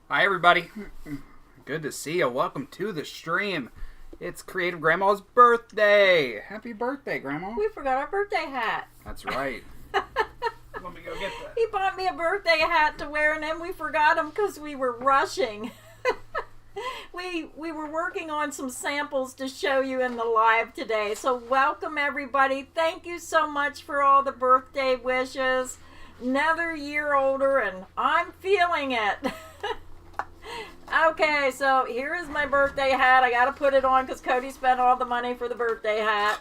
Hi, everybody. Good to see you. Welcome to the stream. It's Creative Grandma's birthday. Happy birthday, Grandma. We forgot our birthday hat. That's right. Let me go get that. He bought me a birthday hat to wear, and then we forgot him because we were rushing. We were working on some samples to show you in the live today. So welcome, everybody. Thank you so much for all the birthday wishes. Another year older, and I'm feeling it. Okay, so here is my birthday hat. I got to put it on because Cody spent all the money for the birthday hat.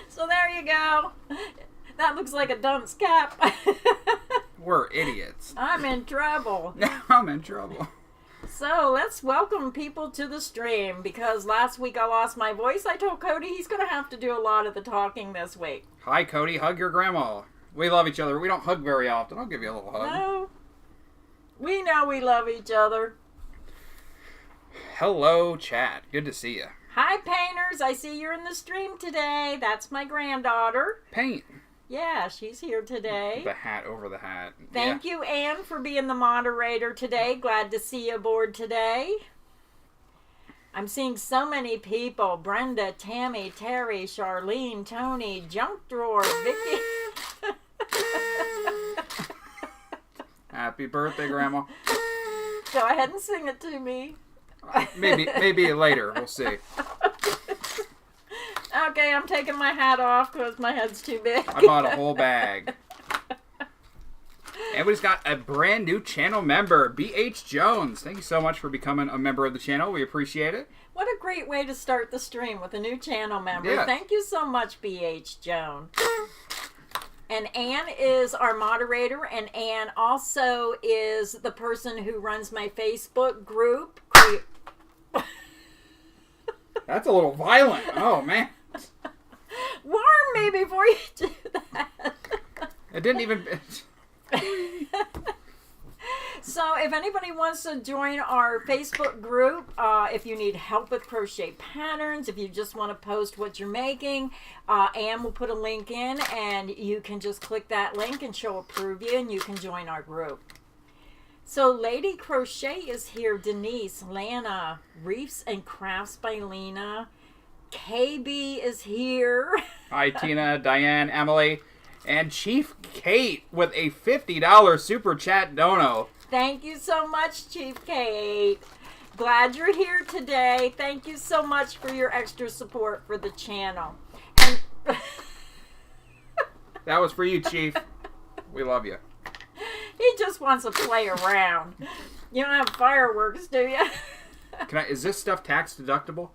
So there you go. That looks like a dunce cap. We're idiots. I'm in trouble. I'm in trouble. So let's welcome people to the stream, because last week I lost my voice. I told Cody he's going to have to do a lot of the talking this week. Hi, Cody. Hug your grandma. We love each other. We don't hug very often. I'll give you a little hug. No. We know we love each other. Hello, chat. Good to see you. Hi, painters. I see you're in the stream today. That's my granddaughter. Paint. Yeah, she's here today. The hat over the hat. Thank you, Anne, for being the moderator today. Glad to see you aboard today. I'm seeing so many people. Brenda, Tammy, Terry, Charlene, Tony, Junk Drawer, Vicky. Happy birthday, Grandma. Go ahead and sing it to me. Maybe later. We'll see. Okay, I'm taking my hat off because my head's too big. I bought a whole bag. And we just got a brand new channel member, BH Jones. Thank you so much for becoming a member of the channel. We appreciate it. What a great way to start the stream with a new channel member. Yeah. Thank you so much, BH Jones. And Anne is our moderator, and Anne also is the person who runs my Facebook group. That's a little violent. Oh, man. Warm me before you do that. It didn't even... So if anybody wants to join our Facebook group, if you need help with crochet patterns, if you just want to post what you're making, Anne will put a link in, and you can just click that link and she'll approve you, and you can join our group. So Lady Crochet is here, Denise, Lana, Reefs and Crafts by Lena, KB is here. Hi, Tina, Diane, Emily, and Chief Kate with a $50 super chat dono. Thank you so much, Chief Kate. Glad you're here today. Thank you so much for your extra support for the channel. And That was for you, Chief. We love you. he just wants to play around. You don't have fireworks, do you? Is this stuff tax deductible?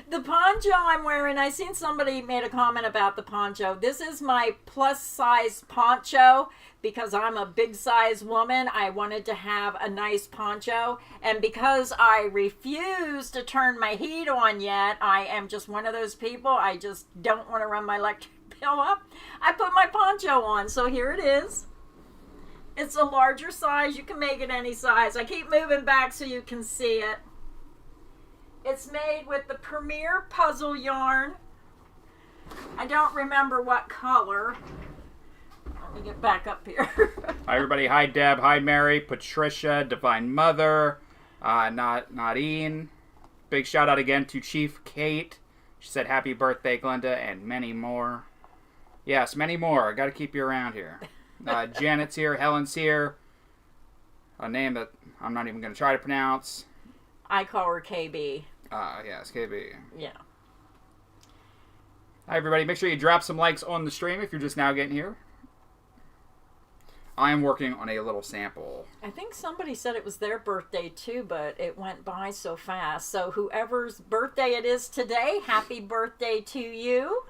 The poncho I'm wearing, I seen somebody made a comment about the poncho. This is my plus size poncho because I'm a big size woman. I wanted to have a nice poncho, and because I refuse to turn my heat on yet, I am just one of those people. I just don't want to run my electric bill up. I put my poncho on, so here it is. It's a larger size. You can make it any size. I keep moving back so you can see it. It's made with the Premier Puzzle yarn. I don't remember what color. Let me get back up here. Hi, everybody. Hi, Deb. Hi, Mary. Patricia. Divine Mother. Nadine. Big shout out again to Chief Kate. She said happy birthday, Glenda, and many more. Yes, many more. I got to keep you around here. Janet's here. Helen's here. A name that I'm not even going to try to pronounce. I call her KB. Yes, KB. Yeah. Hi, everybody. Make sure you drop some likes on the stream if you're just now getting here. I am working on a little sample. I think somebody said it was their birthday too, but it went by so fast. So whoever's birthday it is today, happy birthday to you.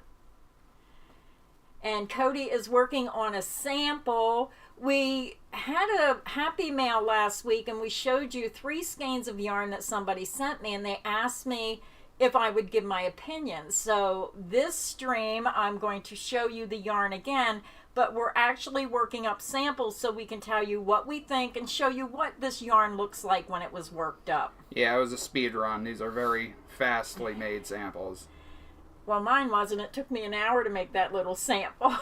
And Cody is working on a sample. We had a happy mail last week, and we showed you 3 skeins of yarn that somebody sent me, and they asked me if I would give my opinion. So this stream, I'm going to show you the yarn again, but we're actually working up samples so we can tell you what we think and show you what this yarn looks like when it was worked up. Yeah, it was a speed run. These are very fastly made samples. Well, mine wasn't. It took me an hour to make that little sample.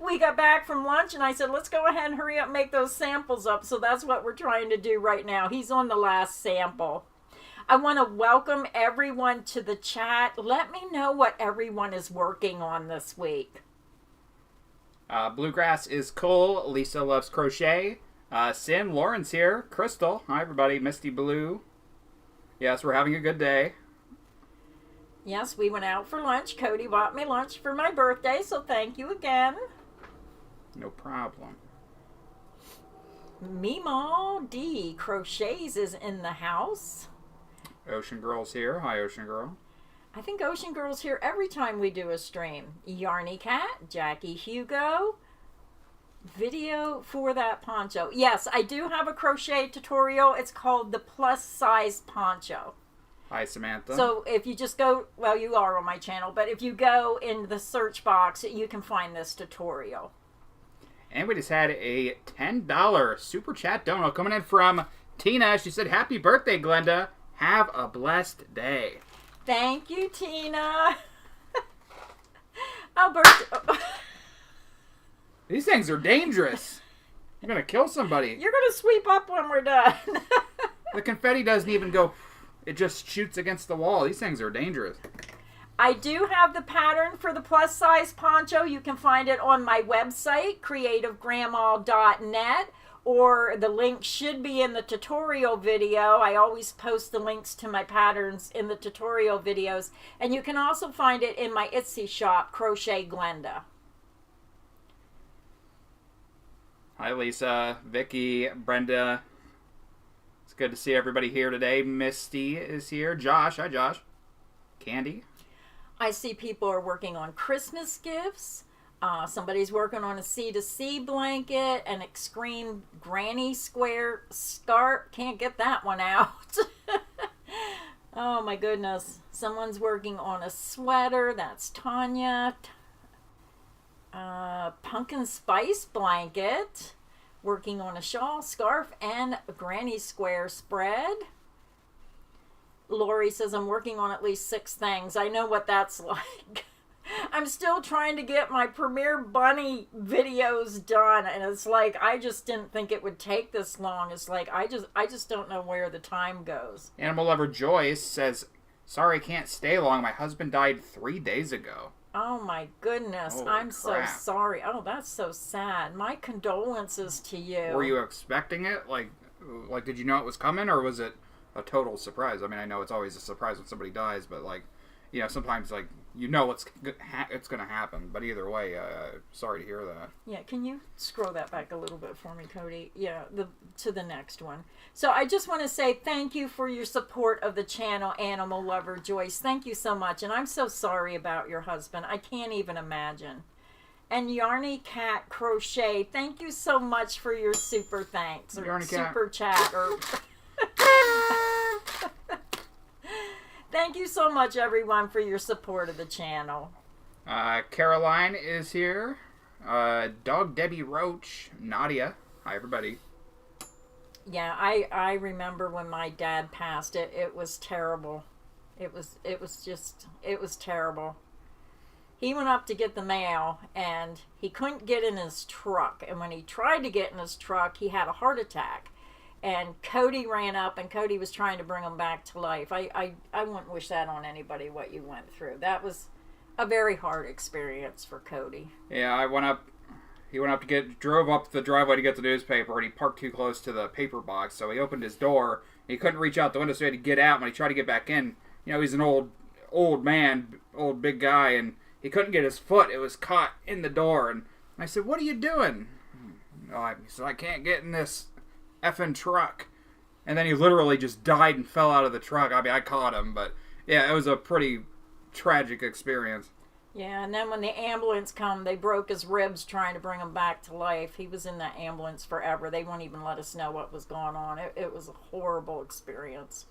we got back from lunch and I said, let's go ahead and hurry up and make those samples up. So that's what we're trying to do right now. He's on the last sample. I want to welcome everyone to the chat. Let me know what everyone is working on this week. Bluegrass is Cole. Lisa loves crochet. Sim, Lauren's here. Crystal, hi everybody. Misty Blue. Yes, we're having a good day. Yes, we went out for lunch. Cody bought me lunch for my birthday, so thank you again. No problem. Meemaw D Crochets is in the house. Ocean Girl's here. Hi, Ocean Girl. I think Ocean Girl's here every time we do a stream. Yarny Cat, Jackie Hugo. Video for that poncho. Yes, I do have a crochet tutorial. It's called the plus size poncho. Hi, Samantha. So if you just go, well, you are on my channel, but if you go in the search box, you can find this tutorial. And we just had a $10 super chat dono coming in from Tina. She said, happy birthday, Glenda. Have a blessed day. Thank you, Tina. Oh, birthday. These things are dangerous. You're going to kill somebody. You're going to sweep up when we're done. The confetti doesn't even go... It just shoots against the wall. These things are dangerous. I do have the pattern for the plus size poncho. You can find it on my website, creativegrandma.net, or the link should be in the tutorial video. I always post the links to my patterns in the tutorial videos. And you can also find it in my Etsy shop, Crochet Glenda. Hi, Lisa, Vicky, Brenda. It's good to see everybody here today. Misty is here. Josh. Hi, Josh. Candy. I see people are working on Christmas gifts. Somebody's working on a C2C blanket, an Extreme Granny Square scarf. Can't get that one out. Oh, my goodness. Someone's working on a sweater. That's Tanya. Pumpkin Spice blanket. Working on a shawl, scarf, and a granny square spread. Lori says, I'm working on at least 6 things. I know what that's like. I'm still trying to get my Premiere Bunny videos done. And it's like, I just didn't think it would take this long. It's like, I just don't know where the time goes. Animal Lover Joyce says, sorry, can't stay long. My husband died 3 days ago. Oh my goodness. Holy I'm crap. so sorry. Oh, that's so sad. My condolences to you. Were you expecting it? Like, did you know it was coming, or was it a total surprise? I mean, I know it's always a surprise when somebody dies, but like, you know, sometimes like you know it's going to happen. But either way, sorry to hear that. Yeah, can you scroll that back a little bit for me, Cody? Yeah, to the next one. So I just want to say thank you for your support of the channel, Animal Lover Joyce. Thank you so much, and I'm so sorry about your husband. I can't even imagine. And Yarny Cat Crochet, thank you so much for your super thanks or Yarny Cat. super chat or. Thank you so much, everyone, for your support of the channel. Caroline is here. Dog Debbie Roach. Nadia. Hi, everybody. Yeah, I remember when my dad passed. It was terrible. It was terrible. He went up to get the mail, and he couldn't get in his truck. And when he tried to get in his truck, he had a heart attack. And Cody ran up, and Cody was trying to bring him back to life. I wouldn't wish that on anybody, what you went through. That was a very hard experience for Cody. Yeah, he went up to drove up the driveway to get the newspaper, and he parked too close to the paper box, so he opened his door, and he couldn't reach out the window, so he had to get out. When he tried to get back in, you know, he's an old man, old big guy, and he couldn't get his foot. It was caught in the door, and I said, what are you doing? He said, I can't get in this effing truck. And then he literally just died and fell out of the truck. I mean, I caught him, but yeah, it was a pretty tragic experience. Yeah, and then when the ambulance come, they broke his ribs trying to bring him back to life. He was in that ambulance forever. They won't even let us know what was going on. It was a horrible experience.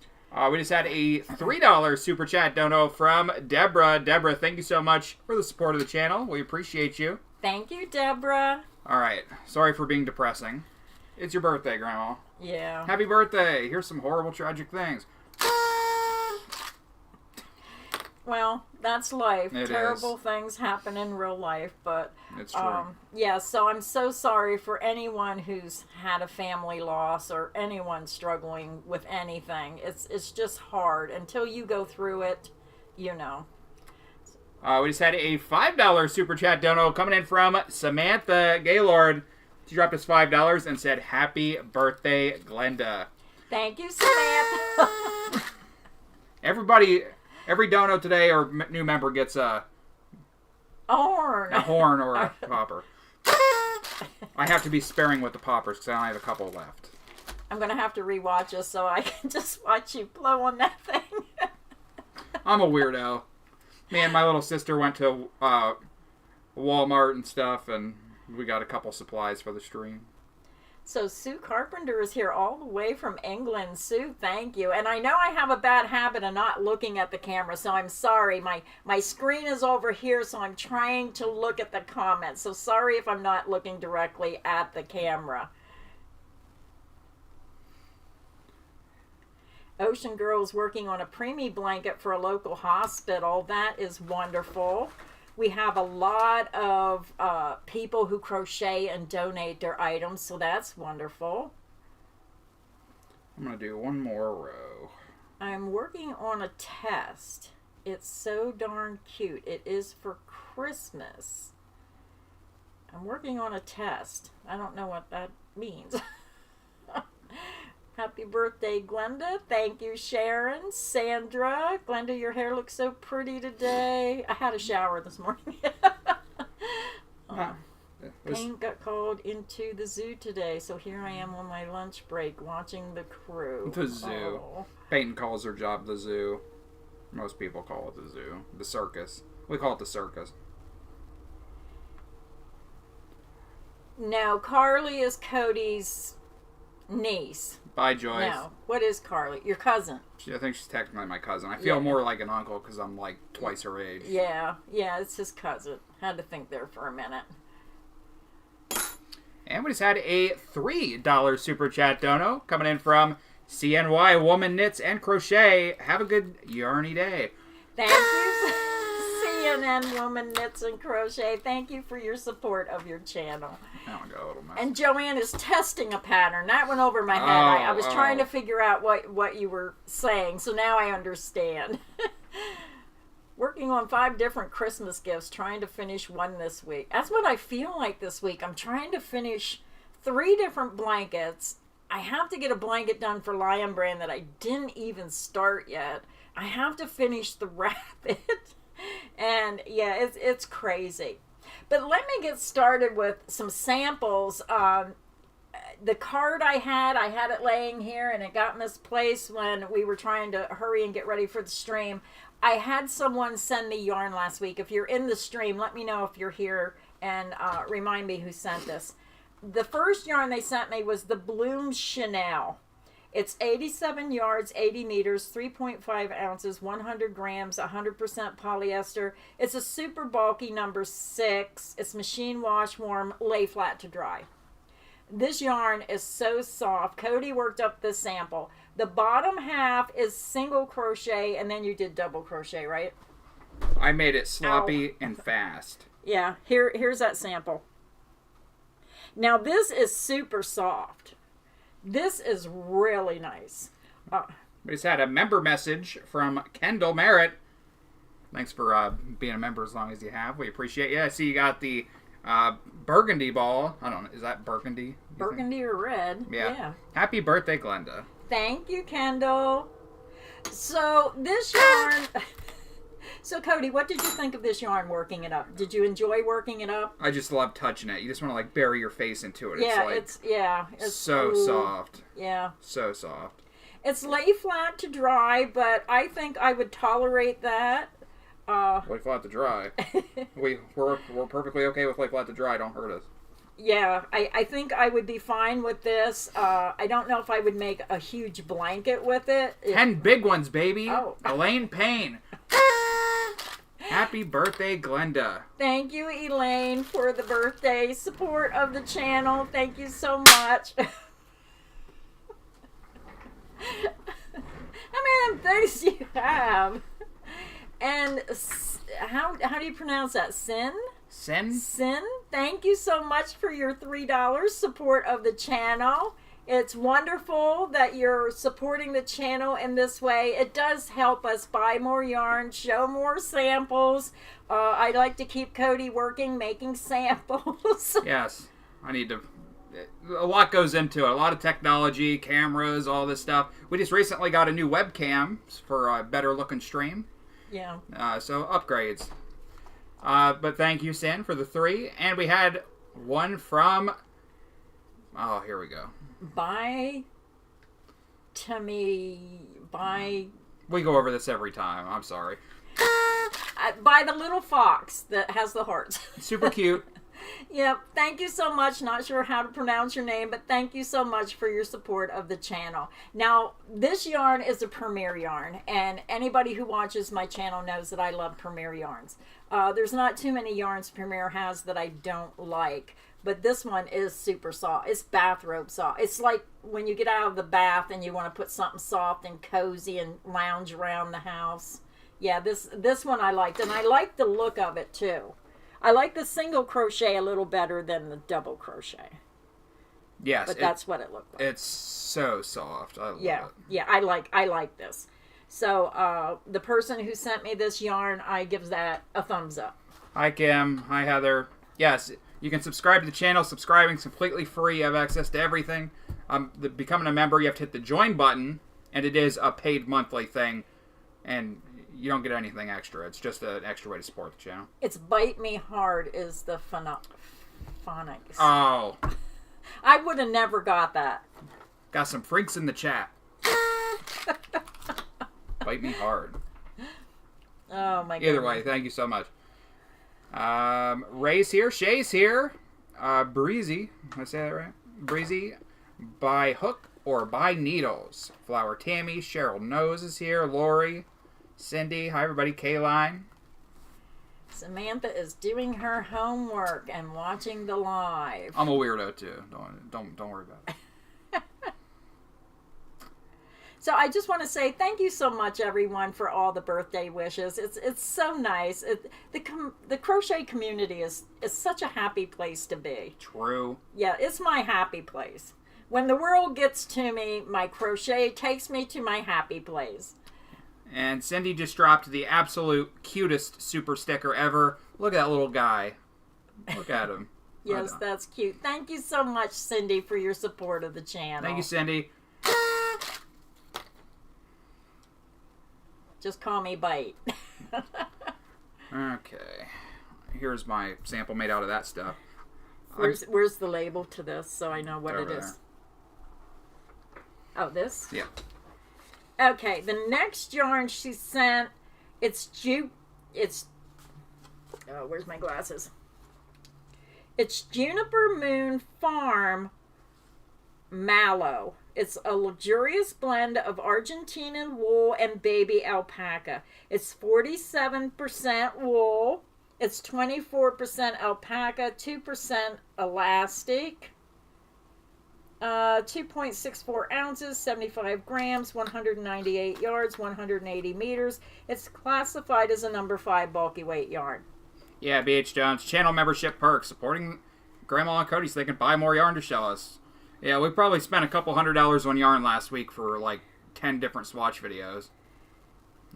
We just had a $3 super chat dono from Deborah. Deborah, thank you so much for the support of the channel. We appreciate you. Thank you, Deborah. All right. Sorry for being depressing. It's your birthday, Grandma. Yeah. Happy birthday. Here's some horrible, tragic things. Well, that's life. It Terrible is. things happen in real life, but It's true. yeah. So I'm so sorry for anyone who's had a family loss or anyone struggling with anything. It's just hard until you go through it. You know. We just had a $5 super chat dono coming in from Samantha Gaylord. She dropped us $5 and said, "Happy birthday, Glenda." Thank you, Samantha. Everybody, every dono today or new member gets a horn or a popper. I have to be sparing with the poppers because I only have a couple left. I'm gonna have to rewatch this so I can just watch you blow on that thing. I'm a weirdo. Me and my little sister went to Walmart and stuff, and we got a couple supplies for the stream. So Sue Carpenter is here all the way from England. Sue, thank you. And I know I have a bad habit of not looking at the camera, so I'm sorry. My screen is over here, so I'm trying to look at the comments. So sorry if I'm not looking directly at the camera. Ocean Girl's working on a preemie blanket for a local hospital. That is wonderful. We have a lot of people who crochet and donate their items, so that's wonderful. I'm going to do one more row. I'm working on a test. It's so darn cute. It is for Christmas. I'm working on a test. I don't know what that means. Happy birthday, Glenda. Thank you, Sharon. Sandra. Glenda, your hair looks so pretty today. I had a shower this morning. Payne got called into the zoo today, so here I am on my lunch break watching the crew. The zoo. Oh. Peyton calls her job the zoo. Most people call it the zoo. The circus. We call it the circus. No, Carly is Cody's niece. Bye, Joyce. No, what is Carly? Your cousin. I think she's technically my cousin. I feel more like an uncle because I'm like twice her age. Yeah, it's his cousin. Had to think there for a minute. And we just had a $3 super chat dono coming in from CNY Woman Knits and Crochet. Have a good yarny day. Thank you, CNN Woman Knits and Crochet. Thank you for your support of your channel. Now I got a little mess. And Joanne is testing a pattern. That went over my head. I was trying to figure out what you were saying, so now I understand. Working on 5 different Christmas gifts, trying to finish one this week. That's what I feel like this week. I'm trying to finish 3 different blankets. I have to get a blanket done for Lion Brand that I didn't even start yet. I have to finish the rabbit. And yeah, it's crazy. But let me get started with some samples. The card I had it laying here and it got misplaced when we were trying to hurry and get ready for the stream. I had someone send me yarn last week. If you're in the stream, let me know if you're here and remind me who sent this. The first yarn they sent me was the Bloom Chanel. It's 87 yards, 80 meters, 3.5 ounces, 100 grams, 100% polyester. It's a super bulky number 6. It's machine wash, warm, lay flat to dry. This yarn is so soft. Cody worked up this sample. The bottom half is single crochet, and then you did double crochet, right? I made it sloppy and fast. Yeah, here's that sample. Now this is super soft. This is really nice. We just had a member message from Kendall Merritt. Thanks for being a member as long as you have. We appreciate you. I see you got the burgundy ball. I don't know. Is that burgundy? Burgundy or red. Yeah. Happy birthday, Glenda. Thank you, Kendall. So this yarn... So, Cody, what did you think of this yarn working it up? Did you enjoy working it up? I just love touching it. You just want to, like, bury your face into it. Yeah, it's so ooh, soft. Yeah. So soft. It's lay flat to dry, but I think I would tolerate that. Lay flat to dry. We're perfectly okay with lay flat to dry. Don't hurt us. Yeah, I think I would be fine with this. I don't know if I would make a huge blanket with it. 10 big ones, baby. Oh. Elaine Payne. Happy birthday, Glenda. Thank you, Elaine, for the birthday support of the channel. Thank you so much. How many things you have? And how do you pronounce that? Sin? Sin? Sin, thank you so much for your $3 support of the channel. It's wonderful that you're supporting the channel in this way. It does help us buy more yarn, show more samples. I like to keep Cody working, making samples. Yes, I need to. A lot goes into it. A lot of technology, cameras, all this stuff. We just recently got a new webcam for a better looking stream. Yeah. So upgrades. But thank you, Sin, for the 3. And we had one from... Oh, here we go. By Timmy... By... We go over this every time. I'm sorry. By the little fox that has the hearts. Super cute. Yep. Thank you so much. Not sure how to pronounce your name, but thank you so much for your support of the channel. Now, this yarn is a Premier yarn, and anybody who watches my channel knows that I love Premier yarns. There's not too many yarns Premier has that I don't like, but this one is super soft. It's bathrobe soft. It's like when you get out of the bath and you want to put something soft and cozy and lounge around the house. Yeah, this one I liked, and I like the look of it too. I like the single crochet a little better than the double crochet. Yes, but that's what it looked like. It's so soft. I love it. Yeah, I like this. So the person who sent me this yarn, I give that a thumbs up. Hi Kim, hi Heather. Yes, you can subscribe to the channel. Subscribing is completely free. You have access to everything. Becoming a member, you have to hit the join button, and it is a paid monthly thing, and you don't get anything extra. It's just an extra way to support the channel. It's Bite Me Hard is the phonics. Oh. I would have never got that. Got some freaks in the chat. Bite Me Hard. Oh my god. Either way, thank you so much. Ray's here. Shay's here. Breezy. Did I say that right? Breezy. By hook or by needles. Flower Tammy. Cheryl Nose is here. Lori. Cindy. Hi everybody. Kayline. Samantha is doing her homework and watching the live. I'm a weirdo too. Don't worry about it. So I just want to say thank you so much, everyone, for all the birthday wishes. It's so nice. The crochet community is such a happy place to be. True. Yeah, it's my happy place. When the world gets to me, my crochet takes me to my happy place. And Cindy just dropped the absolute cutest super sticker ever. Look at that little guy. Look at him. Yes, that's cute. Thank you so much, Cindy, for your support of the channel. Thank you, Cindy. Just call me Bite. Okay. Here's my sample made out of that stuff. Where's the label to this so I know what it is? There. Oh, this? Yeah. Okay, the next yarn she sent, oh, where's my glasses? It's Juniper Moon Farm Mallow. It's a luxurious blend of Argentinian wool and baby alpaca. It's 47% wool. It's 24% alpaca, 2% elastic. 2.64 ounces, 75 grams, 198 yards, 180 meters. It's classified as a number 5 bulky weight yarn. Yeah, BH Jones. Channel membership perks. Supporting Grandma and Cody so they can buy more yarn to show us. Yeah, we probably spent a couple $100 on yarn last week for like 10 different swatch videos.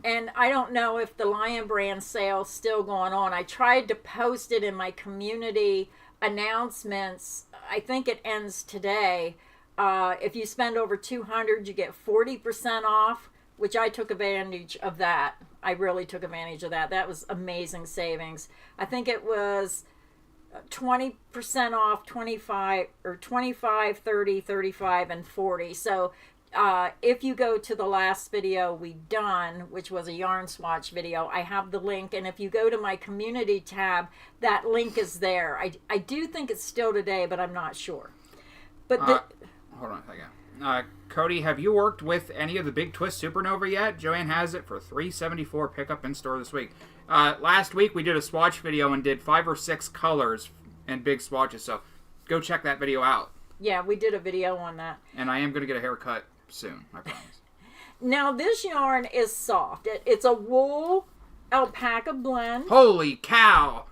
And I don't know if the Lion Brand sale's still going on. I tried to post it in my community announcements. I think it ends today. If you spend over $200, you get 40% off, which I took advantage of that. I really took advantage of that. That was amazing savings. I think it was 20% off, 25 or 25, 30, 35, and 40. So if you go to the last video we done, which was a yarn swatch video, I have the link, and if you go to my community tab, that link is there. I do think it's still today, but I'm not sure. But hold on a second. Cody, have you worked with any of the Big Twist Supernova yet? Joanne has it for $3.74 pickup in store this week. Last week we did a swatch video and did 5 or 6 colors and big swatches, so go check that video out. Yeah, we did a video on that. And I am going to get a haircut soon, I promise. Now this yarn is soft. It's a wool alpaca blend. Holy cow!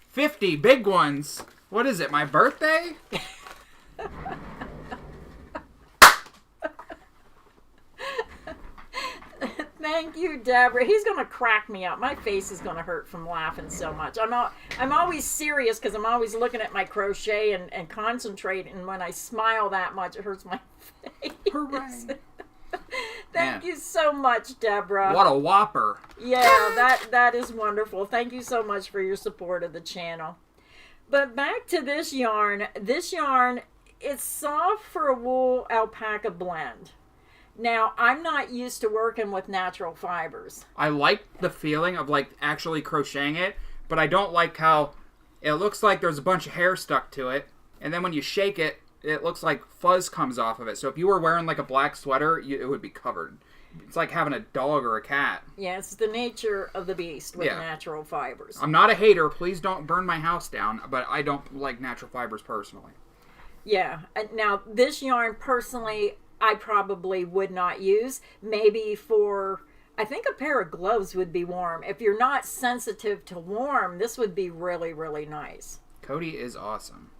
50 big ones. What is it, my birthday? Thank you, Deborah. He's gonna crack me up. My face is gonna hurt from laughing so much. I'm always serious because I'm always looking at my crochet and concentrating. And when I smile that much, it hurts my face. Hooray! Thank you so much, Deborah. What a whopper! Yeah, that is wonderful. Thank you so much for your support of the channel. But back to this yarn. This yarn, it's soft for a wool alpaca blend. Now, I'm not used to working with natural fibers. I like the feeling of like actually crocheting it, but I don't like how it looks like there's a bunch of hair stuck to it, and then when you shake it, it looks like fuzz comes off of it. So if you were wearing like a black sweater, it would be covered. It's like having a dog or a cat. Yeah, it's the nature of the beast with natural fibers. I'm not a hater. Please don't burn my house down, but I don't like natural fibers personally. Yeah. Now, this yarn, personally, I probably would not use. Maybe for, I think a pair of gloves would be warm. If you're not sensitive to warm, this would be really, really nice. Cody is awesome.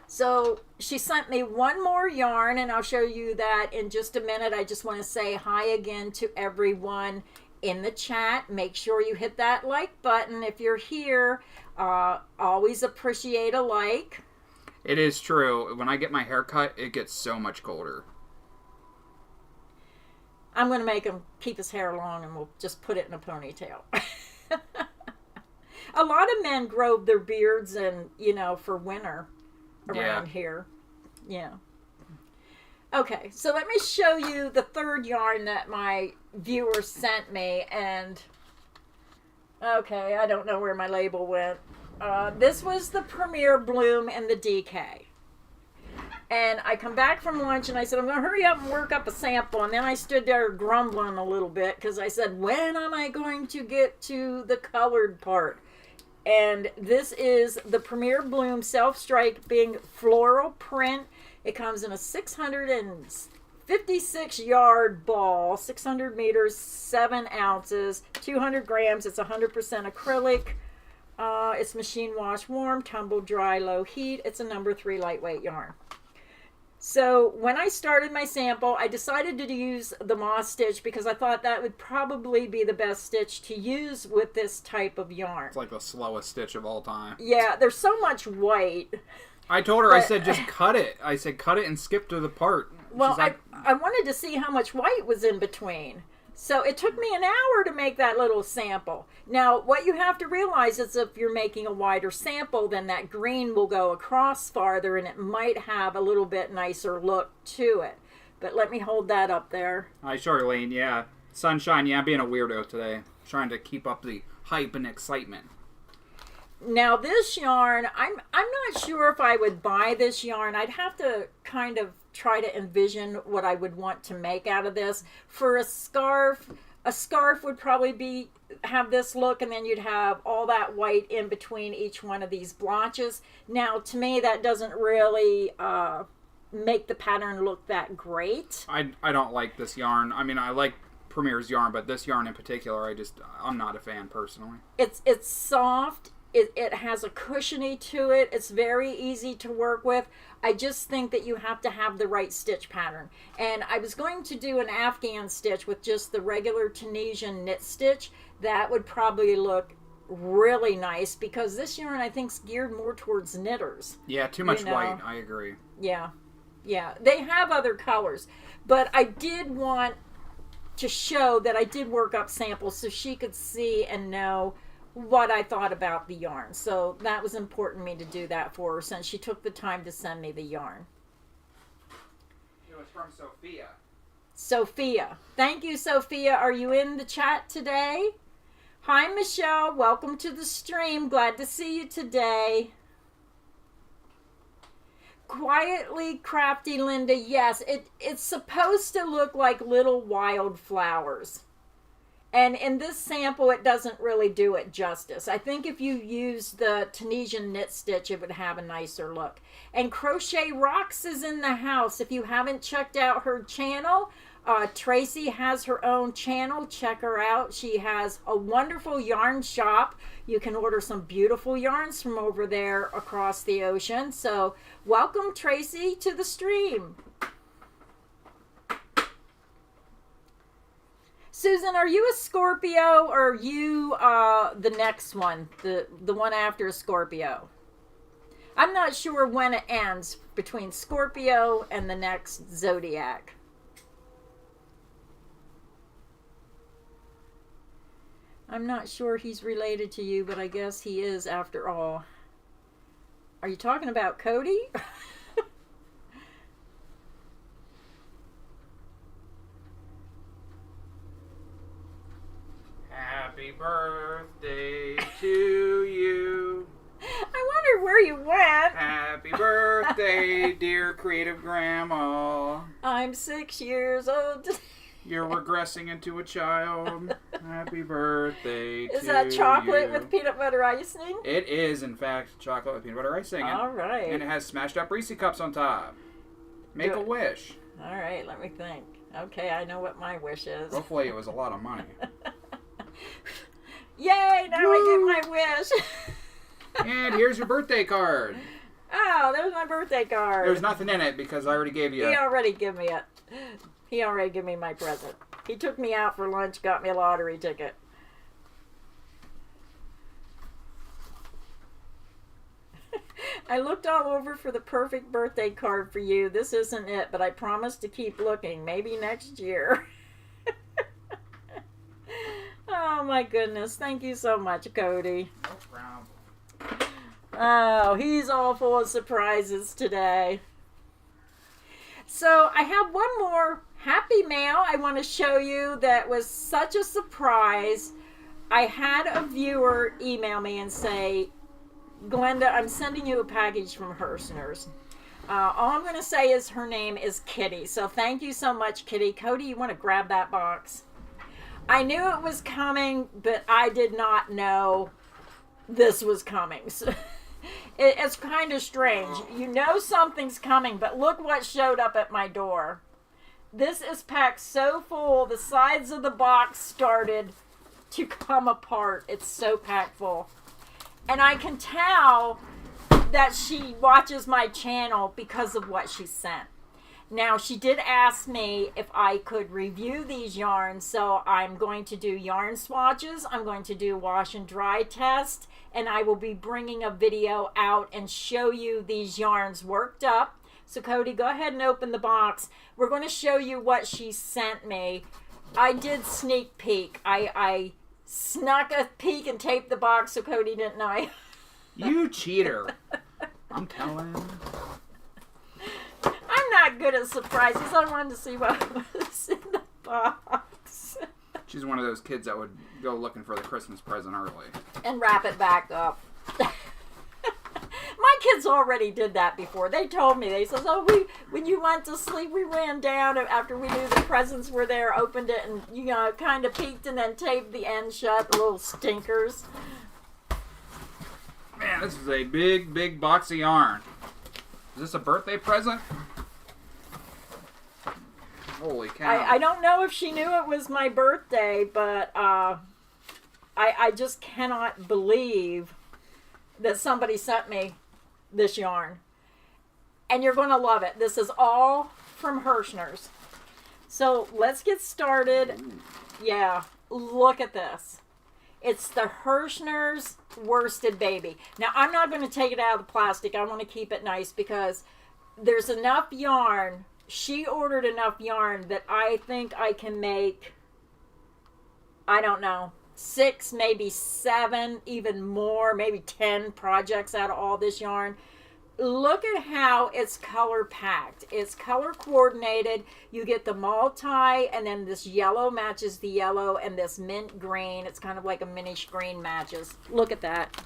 So she sent me one more yarn, and I'll show you that in just a minute. I just want to say hi again to everyone in the chat. Make sure you hit that like button if you're here. Always appreciate a like. It is true. When I get my hair cut, it gets so much colder. I'm going to make him keep his hair long, and we'll just put it in a ponytail. A lot of men grow their beards and, for winter around here. Yeah. Okay, so let me show you the third yarn that my viewer sent me. And, okay, I don't know where my label went. This was the Premier Bloom and the DK. And I come back from lunch and I said, I'm going to hurry up and work up a sample. And then I stood there grumbling a little bit because I said, when am I going to get to the colored part? And this is the Premier Bloom self-striping floral print. It comes in a 656 yard ball, 600 meters, 7 ounces, 200 grams. It's 100% acrylic. It's machine wash warm, tumble dry, low heat. It's a number 3 lightweight yarn. So when I started my sample, I decided to use the moss stitch because I thought that would probably be the best stitch to use with this type of yarn. It's like the slowest stitch of all time. Yeah, there's so much white. I told her, I said, just cut it. I said, cut it and skip to the part. Well, like, I wanted to see how much white was in between. So it took me an hour to make that little sample. Now, what you have to realize is if you're making a wider sample, then that green will go across farther and it might have a little bit nicer look to it. But let me hold that up there. Hi, Charlene. Yeah. Sunshine, yeah, I'm being a weirdo today. Trying to keep up the hype and excitement. Now, this yarn, I'm not sure if I would buy this yarn. I'd have to kind of try to envision what I would want to make out of this. For a scarf would probably have this look, and then you'd have all that white in between each one of these blotches. Now, to me, that doesn't really make the pattern look that great. I don't like this yarn. I mean, I like Premier's yarn, but this yarn in particular, I'm not a fan personally. It's soft. It has a cushiony to it. It's very easy to work with. I just think that you have to have the right stitch pattern. And I was going to do an Afghan stitch with just the regular Tunisian knit stitch. That would probably look really nice because this yarn I think is geared more towards knitters. Yeah, too much white. I agree. Yeah. Yeah. They have other colors. But I did want to show that I did work up samples so she could see and know what I thought about the yarn. So that was important to me to do that for her since she took the time to send me the yarn. It was from Sophia. Sophia. Thank you, Sophia. Are you in the chat today? Hi, Michelle. Welcome to the stream. Glad to see you today. Quietly Crafty Linda. Yes, it's supposed to look like little wildflowers. And in this sample, it doesn't really do it justice. I think if you use the Tunisian knit stitch, it would have a nicer look. And Crochet Rocks is in the house. If you haven't checked out her channel, Tracy has her own channel. Check her out. She has a wonderful yarn shop. You can order some beautiful yarns from over there across the ocean. So welcome, Tracy, to the stream. Susan, are you a Scorpio, or are you the next one, the one after Scorpio? I'm not sure when it ends between Scorpio and the next zodiac. I'm not sure he's related to you, but I guess he is after all. Are you talking about Cody? Happy birthday to you. I wondered where you went. Happy birthday, dear creative grandma. I'm 6 years old. You're regressing into a child. Happy birthday to you. Is that chocolate with peanut butter icing? It is, in fact, chocolate with peanut butter icing. All right. And it has smashed up Reese cups on top. Make a wish. All right, let me think. Okay, I know what my wish is. Hopefully it was a lot of money. Yay, now I get my wish. And here's your birthday card. Oh, there's my birthday card. There's nothing in it because I already gave you. He already gave me it. He already gave me my present. He took me out for lunch, got me a lottery ticket. I looked all over for the perfect birthday card for you. This isn't it, but I promise to keep looking. Maybe next year. Oh my goodness. Thank you so much, Cody. No problem. Oh, he's all full of surprises today. So I have one more happy mail I want to show you that was such a surprise. I had a viewer email me and say, Glenda, I'm sending you a package from Hershner's. All I'm going to say is her name is Kitty. So thank you so much, Kitty. Cody, you want to grab that box? I knew it was coming, but I did not know this was coming. So it's kind of strange. You know something's coming, but look what showed up at my door. This is packed so full, the sides of the box started to come apart. It's so packed full. And I can tell that she watches my channel because of what she sent. Now, she did ask me if I could review these yarns, so I'm going to do yarn swatches, I'm going to do wash and dry test, and I will be bringing a video out and show you these yarns worked up. So, Cody, go ahead and open the box. We're going to show you what she sent me. I did sneak peek. I snuck a peek and taped the box so Cody didn't know. You cheater. I'm telling. I'm not good at surprises. I wanted to see what was in the box. She's one of those kids that would go looking for the Christmas present early. And wrap it back up. My kids already did that before. They told me. They said, oh, when you went to sleep, we ran down after we knew the presents were there, opened it, and, you know, kind of peeked and then taped the end shut, the little stinkers. Man, this is a big, big box of yarn. Is this a birthday present? Holy cow. I don't know if she knew it was my birthday, but I just cannot believe that somebody sent me this yarn. And you're going to love it. This is all from Hershner's. So let's get started. Ooh. Yeah, look at this. It's the Hershner's Worsted Baby. Now, I'm not going to take it out of the plastic. I want to keep it nice because there's enough yarn. She ordered enough yarn that I think I can make, I don't know, 6, maybe 7, even more, maybe 10 projects out of all this yarn. Look at how it's color packed. It's color coordinated. You get the multi, and then this yellow matches the yellow, and this mint green. It's kind of like a minish green matches. Look at that.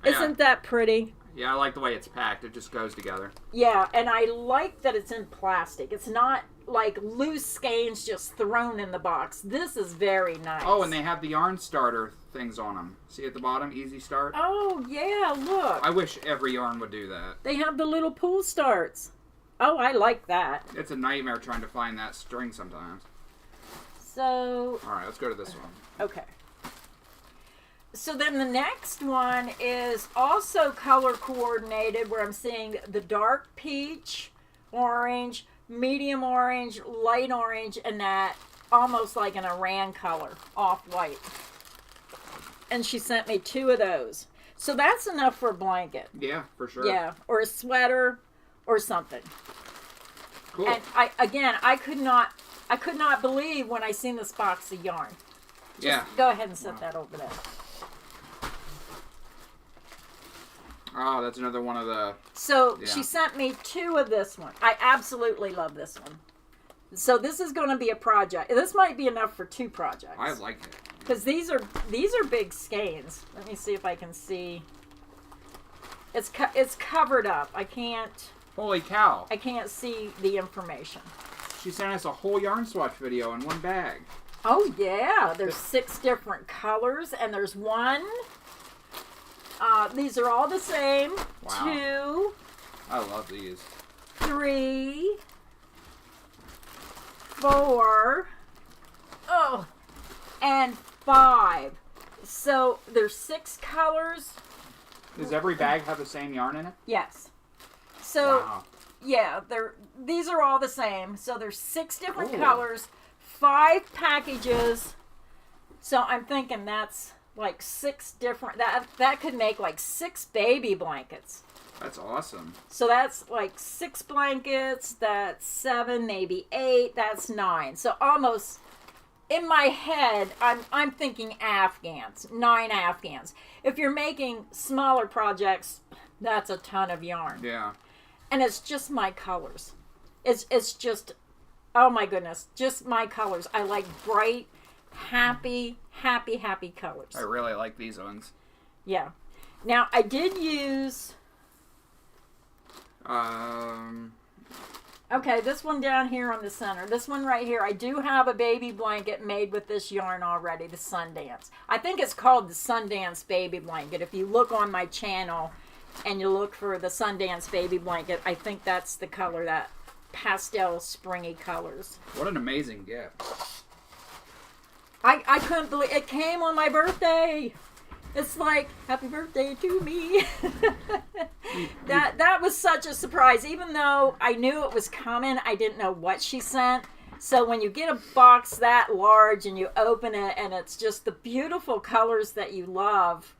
Isn't that pretty? Yeah, I like the way it's packed. It just goes together. Yeah, and I like that it's in plastic. It's not like loose skeins just thrown in the box. This is very nice. Oh, and they have the yarn starter things on them. See at the bottom? Easy start. Oh, yeah, look. I wish every yarn would do that. They have the little pull starts. Oh, I like that. It's a nightmare trying to find that string sometimes. So... All right, let's go to this one. Okay. So then the next one is also color coordinated, where I'm seeing the dark peach, orange, medium orange, light orange, and that almost like an Iran color, off-white. And she sent me 2 of those. So that's enough for a blanket. Yeah, for sure. Yeah, or a sweater or something. Cool. And I could not believe when I seen this box of yarn. Just go ahead and set that over there. Oh, that's another one of the... So she sent me 2 of this one. I absolutely love this one. So this is going to be a project. This might be enough for 2 projects. I like it. Because these are big skeins. Let me see if I can see. It's covered up. I can't... Holy cow. I can't see the information. She sent us a whole yarn swatch video in one bag. Oh, yeah. There's 6 different colors, and there's 1... these are all the same. Wow. 2. I love these. 3. 4. Oh, and 5. So there's 6 colors. Does every bag have the same yarn in it? Yes. So wow. yeah, these are all the same. So there's 6 different colors, 5 packages. So I'm thinking that's like 6 different, that could make like 6 baby blankets. That's awesome. So that's like 6 blankets, that's 7, maybe 8, that's 9. So almost, in my head, I'm thinking Afghans, 9 Afghans. If you're making smaller projects, that's a ton of yarn. Yeah. And it's just my colors. It's just, oh my goodness, just my colors. I like bright, happy colors. I really like these ones. Yeah. Now, I did use... Okay, this one down here on the center. This one right here, I do have a baby blanket made with this yarn already, the Sundance. I think it's called the Sundance Baby Blanket. If you look on my channel and you look for the Sundance Baby Blanket, I think that's the color, that pastel springy colors. What an amazing gift. I couldn't believe it came on my birthday. It's like, happy birthday to me. That was such a surprise. Even though I knew it was coming, I didn't know what she sent. So when you get a box that large and you open it and it's just the beautiful colors that you love,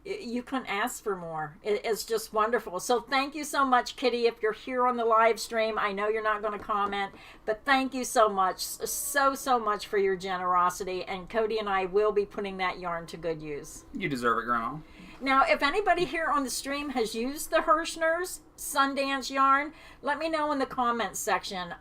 you couldn't ask for more. It's just wonderful. So thank you so much, Kitty. If you're here on the live stream, I know you're not going to comment, but thank you so much, so much for your generosity. And Cody and I will be putting that yarn to good use. You deserve it, Grandma. Now, if anybody here on the stream has used the Hirschner's Sundance yarn, let me know in the comments section,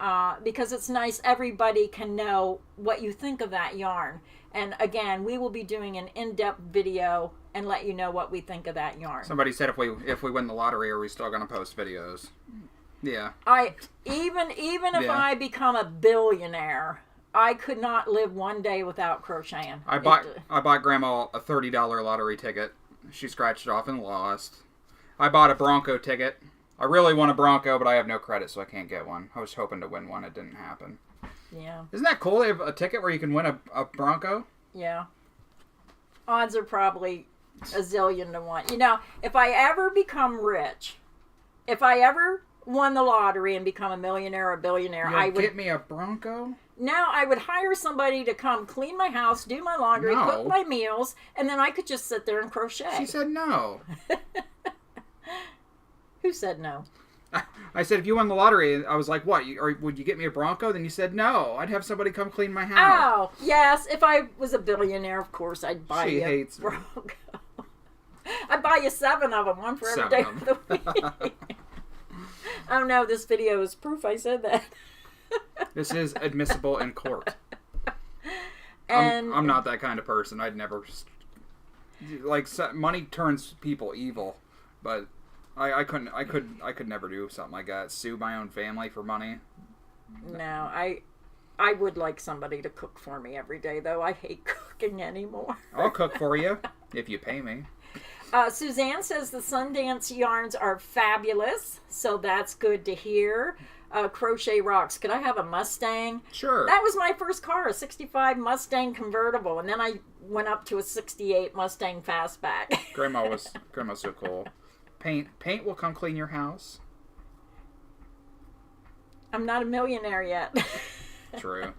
because it's nice everybody can know what you think of that yarn. And again, we will be doing an in-depth video and let you know what we think of that yarn. Somebody said if we win the lottery, are we still going to post videos? Yeah. Even if I become a billionaire, I could not live one day without crocheting. I bought Grandma a $30 lottery ticket. She scratched it off and lost. I bought a Bronco ticket. I really want a Bronco, but I have no credit, so I can't get one. I was hoping to win one. It didn't happen. Yeah. Isn't that cool? They have a ticket where you can win a Bronco? Yeah. Odds are probably a zillion to 1. You know, if I ever become rich, if I ever won the lottery and become a millionaire or a billionaire, I would... get me a Bronco? No, I would hire somebody to come clean my house, do my laundry, cook my meals, and then I could just sit there and crochet. She said no. Who said no? I said, if you won the lottery, I was like, what? Or would you get me a Bronco? Then you said no. I'd have somebody come clean my house. Oh, yes. If I was a billionaire, of course, I'd buy you a Bronco. I'd buy you 7 of them, one for every day of the week. Oh no, this video is proof I said that. This is admissible in court. And I'm not that kind of person. I'd never... Like, money turns people evil, but... I could never do something like that. Sue my own family for money. No, I would like somebody to cook for me every day, though. I hate cooking anymore. I'll cook for you if you pay me. Suzanne says the Sundance yarns are fabulous, so that's good to hear. Crochet rocks. Could I have a Mustang? Sure. That was my first car, a 65 Mustang convertible, and then I went up to a 68 Mustang fastback. Grandma's so cool. Paint will come clean your house. I'm not a millionaire yet. True.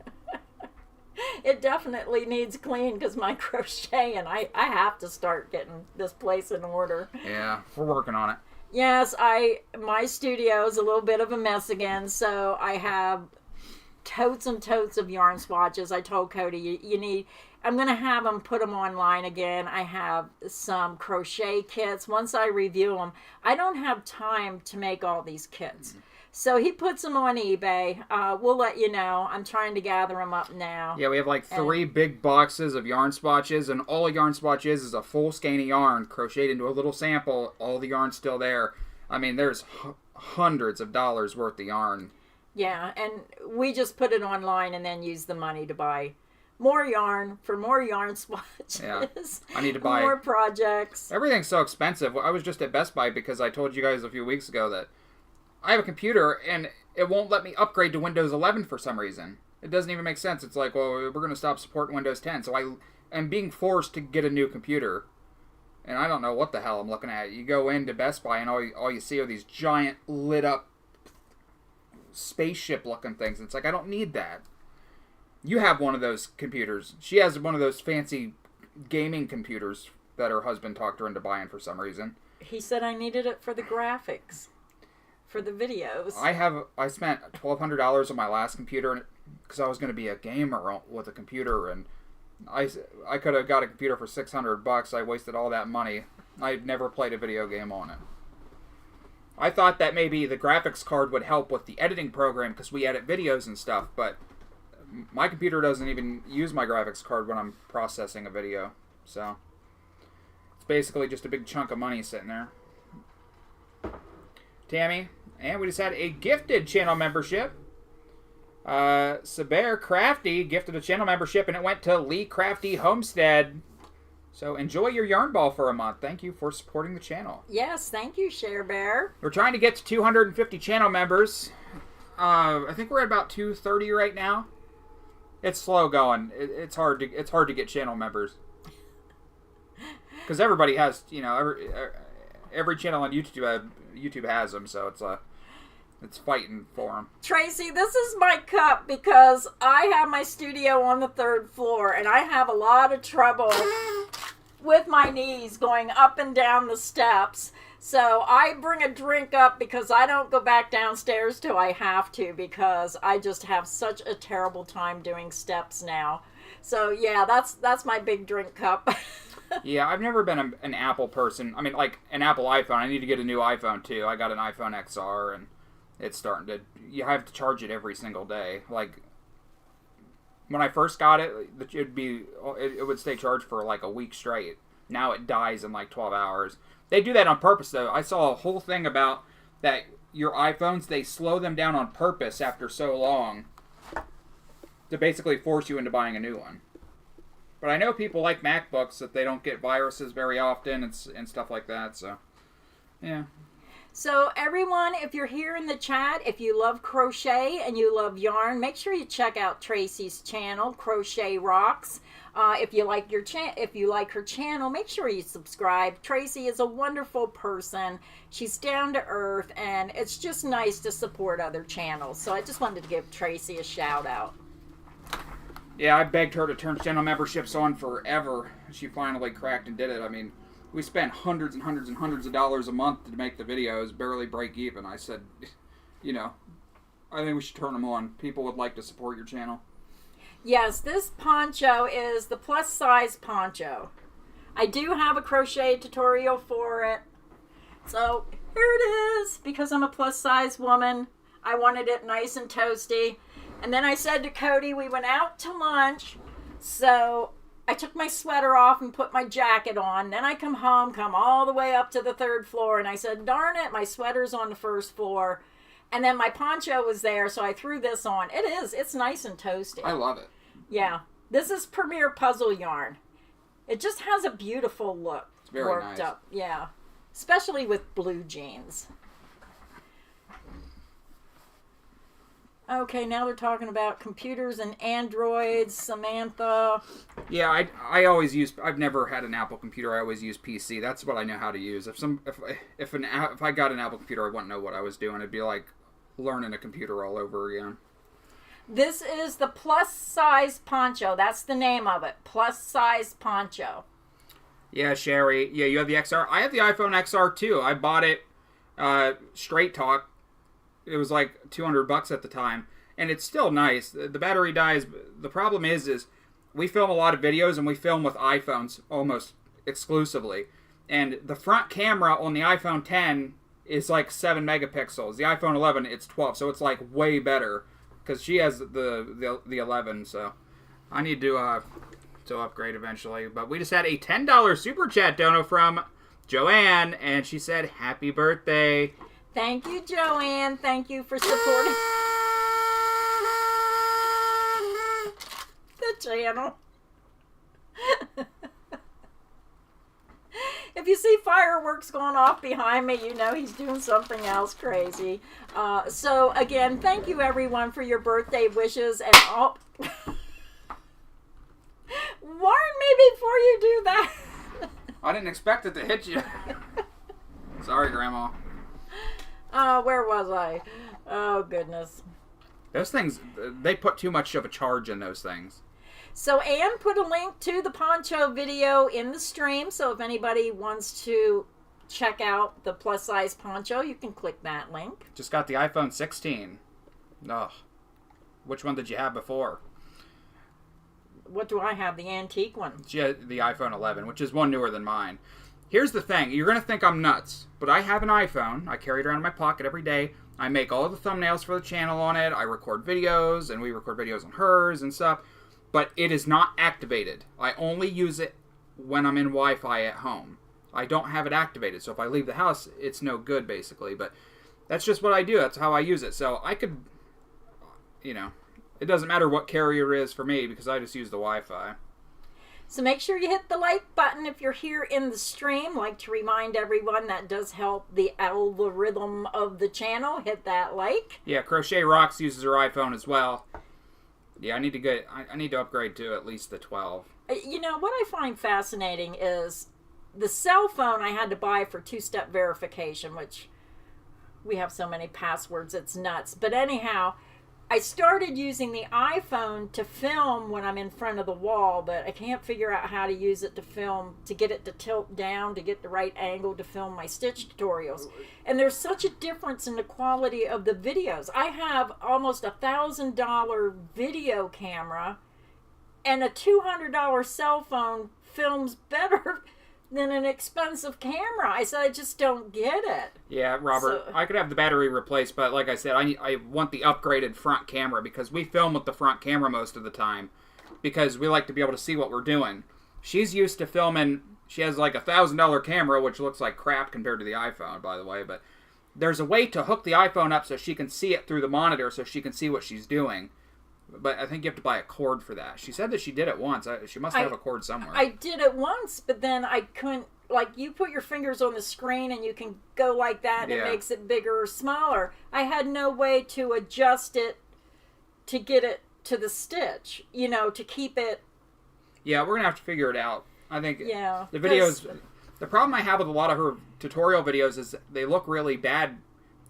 It definitely needs clean because my crochet, and I have to start getting this place in order. Yeah, we're working on it. Yes, my studio is a little bit of a mess again, so I have totes and totes of yarn swatches. I told Cody, you need, I'm going to have them put them online again. I have some crochet kits. Once I review them, I don't have time to make all these kits. So he puts them on eBay. We'll let you know. I'm trying to gather them up now. Yeah, we have like 3 big boxes of yarn swatches, and all a yarn swatch is a full skein of yarn crocheted into a little sample. All the yarn's still there. I mean, there's hundreds of dollars worth of yarn. Yeah, and we just put it online and then use the money to buy more yarn for more yarn swatches. Yeah, I need to buy more projects. Everything's so expensive. I was just at Best Buy because I told you guys a few weeks ago that I have a computer and it won't let me upgrade to Windows 11 for some reason. It doesn't even make sense. It's like, well, we're going to stop supporting Windows 10. So I am being forced to get a new computer. And I don't know what the hell I'm looking at. You go into Best Buy and all you see are these giant lit up spaceship looking things. It's like, I don't need that. You have one of those computers. She has one of those fancy gaming computers that her husband talked her into buying for some reason. He said I needed it for the graphics. For the videos. I spent $1,200 on my last computer because I was going to be a gamer with a computer, and I could have got a computer for $600. I wasted all that money. I never played a video game on it. I thought that maybe the graphics card would help with the editing program because we edit videos and stuff, but my computer doesn't even use my graphics card when I'm processing a video. So it's basically just a big chunk of money sitting there. Tammy, and we just had a gifted channel membership. Saber Crafty gifted a channel membership, and it went to Lee Crafty Homestead. So enjoy your yarn ball for a month. Thank you for supporting the channel. Yes, thank you, Share Bear. We're trying to get to 250 channel members. I think we're at about 230 right now. It's slow going. It's hard to get channel members because everybody has, every channel on YouTube has them, so it's fighting for them. Tracy, this is my cup because I have my studio on the 3rd floor, and I have a lot of trouble with my knees going up and down the steps. So I bring a drink up because I don't go back downstairs till I have to because I just have such a terrible time doing steps now. So yeah, that's my big drink cup. Yeah, I've never been an Apple person. I mean, like an Apple iPhone. I need to get a new iPhone too. I got an iPhone XR, and it's starting to. You have to charge it every single day. Like when I first got it, it would stay charged for like a week straight. Now it dies in like 12 hours. They do that on purpose, though. I saw a whole thing about that. Your iPhones, they slow them down on purpose after so long to basically force you into buying a new one. But I know people like MacBooks that they don't get viruses very often and stuff like that, so, yeah. So, everyone, if you're here in the chat, if you love crochet and you love yarn, make sure you check out Tracy's channel, Crochet Rocks. If you like her channel, make sure you subscribe. Tracy is a wonderful person. She's down to earth, and it's just nice to support other channels. So, I just wanted to give Tracy a shout out. Yeah, I begged her to turn channel memberships on forever. She finally cracked and did it. I mean, we spent hundreds and hundreds and hundreds of dollars a month to make the videos, barely break even. I said, I think we should turn them on. People would like to support your channel. Yes, this poncho is the plus size poncho. I do have a crochet tutorial for it. So here it is. Because I'm a plus size woman, I wanted it nice and toasty. And then I said to Cody, we went out to lunch, so I took my sweater off and put my jacket on. Then I come all the way up to the 3rd floor, and I said, darn it, my sweater's on the 1st floor. And then my poncho was there, so I threw this on. It's nice and toasty. I love it. Yeah. This is Premier Puzzle Yarn. It just has a beautiful look. It's very worked nice. up. Yeah. Especially with blue jeans. Okay, now they're talking about computers and Androids, Samantha. Yeah, I always use. I've never had an Apple computer. I always use PC. That's what I know how to use. If I got an Apple computer, I wouldn't know what I was doing. It'd be like learning a computer all over again. This is the plus size poncho. That's the name of it. Plus size poncho. Yeah, Sherry. Yeah, you have the XR. I have the iPhone XR too. I bought it straight talk. It was like $200 at the time, and it's still nice. The battery dies. The problem is we film a lot of videos, and we film with iPhones almost exclusively. And the front camera on the iPhone 10 is like 7 megapixels. The iPhone 11, it's 12, so it's like way better because she has the 11. So I need to upgrade eventually. But we just had a $10 super chat dono from Joanne, and she said, "Happy birthday." Thank you, Joanne. Thank you for supporting the channel. If you see fireworks going off behind me, you know he's doing something else crazy. So, again, thank you, everyone, for your birthday wishes. And all... Warn me before you do that. I didn't expect it to hit you. Sorry, Grandma. Where was I? Oh, goodness. Those things, they put too much of a charge in those things. So Anne put a link to the poncho video in the stream. So if anybody wants to check out the plus size poncho, you can click that link. Just got the iPhone 16. Ugh. Which one did you have before? What do I have? The antique one. She had the iPhone 11, which is one newer than mine. Here's the thing. You're going to think I'm nuts, but I have an iPhone. I carry it around in my pocket every day. I make all the thumbnails for the channel on it. I record videos, and we record videos on hers and stuff. But it is not activated. I only use it when I'm in Wi-Fi at home. I don't have it activated, so if I leave the house, it's no good, basically. But that's just what I do. That's how I use it. So I could, it doesn't matter what carrier is for me because I just use the Wi-Fi. So make sure you hit the like button if you're here in the stream. Like to remind everyone that does help the algorithm of the channel. Hit that like. Yeah, Crochet Rocks uses her iPhone as well. Yeah, I need to upgrade to at least the 12. You know, what I find fascinating is the cell phone I had to buy for two-step verification, which we have so many passwords, it's nuts. But anyhow, I started using the iPhone to film when I'm in front of the wall, but I can't figure out how to use it to film, to get it to tilt down, to get the right angle to film my stitch tutorials. And there's such a difference in the quality of the videos. I have almost $1,000 video camera, and a $200 cell phone films better than an expensive camera. I said, I just don't get it. Yeah, Robert, I could have the battery replaced, but like I said, I want the upgraded front camera because we film with the front camera most of the time because we like to be able to see what we're doing. She's used to filming. She has like $1,000 camera, which looks like crap compared to the iPhone, by the way, but there's a way to hook the iPhone up so she can see it through the monitor so she can see what she's doing. But I think you have to buy a cord for that. She said that she did it once. She must have a cord somewhere. I did it once, but then I couldn't, like, you put your fingers on the screen and you can go like that and it makes it bigger or smaller. I had no way to adjust it to get it to the stitch, to keep it. Yeah, we're going to have to figure it out. I think the videos, the problem I have with a lot of her tutorial videos is they look really bad.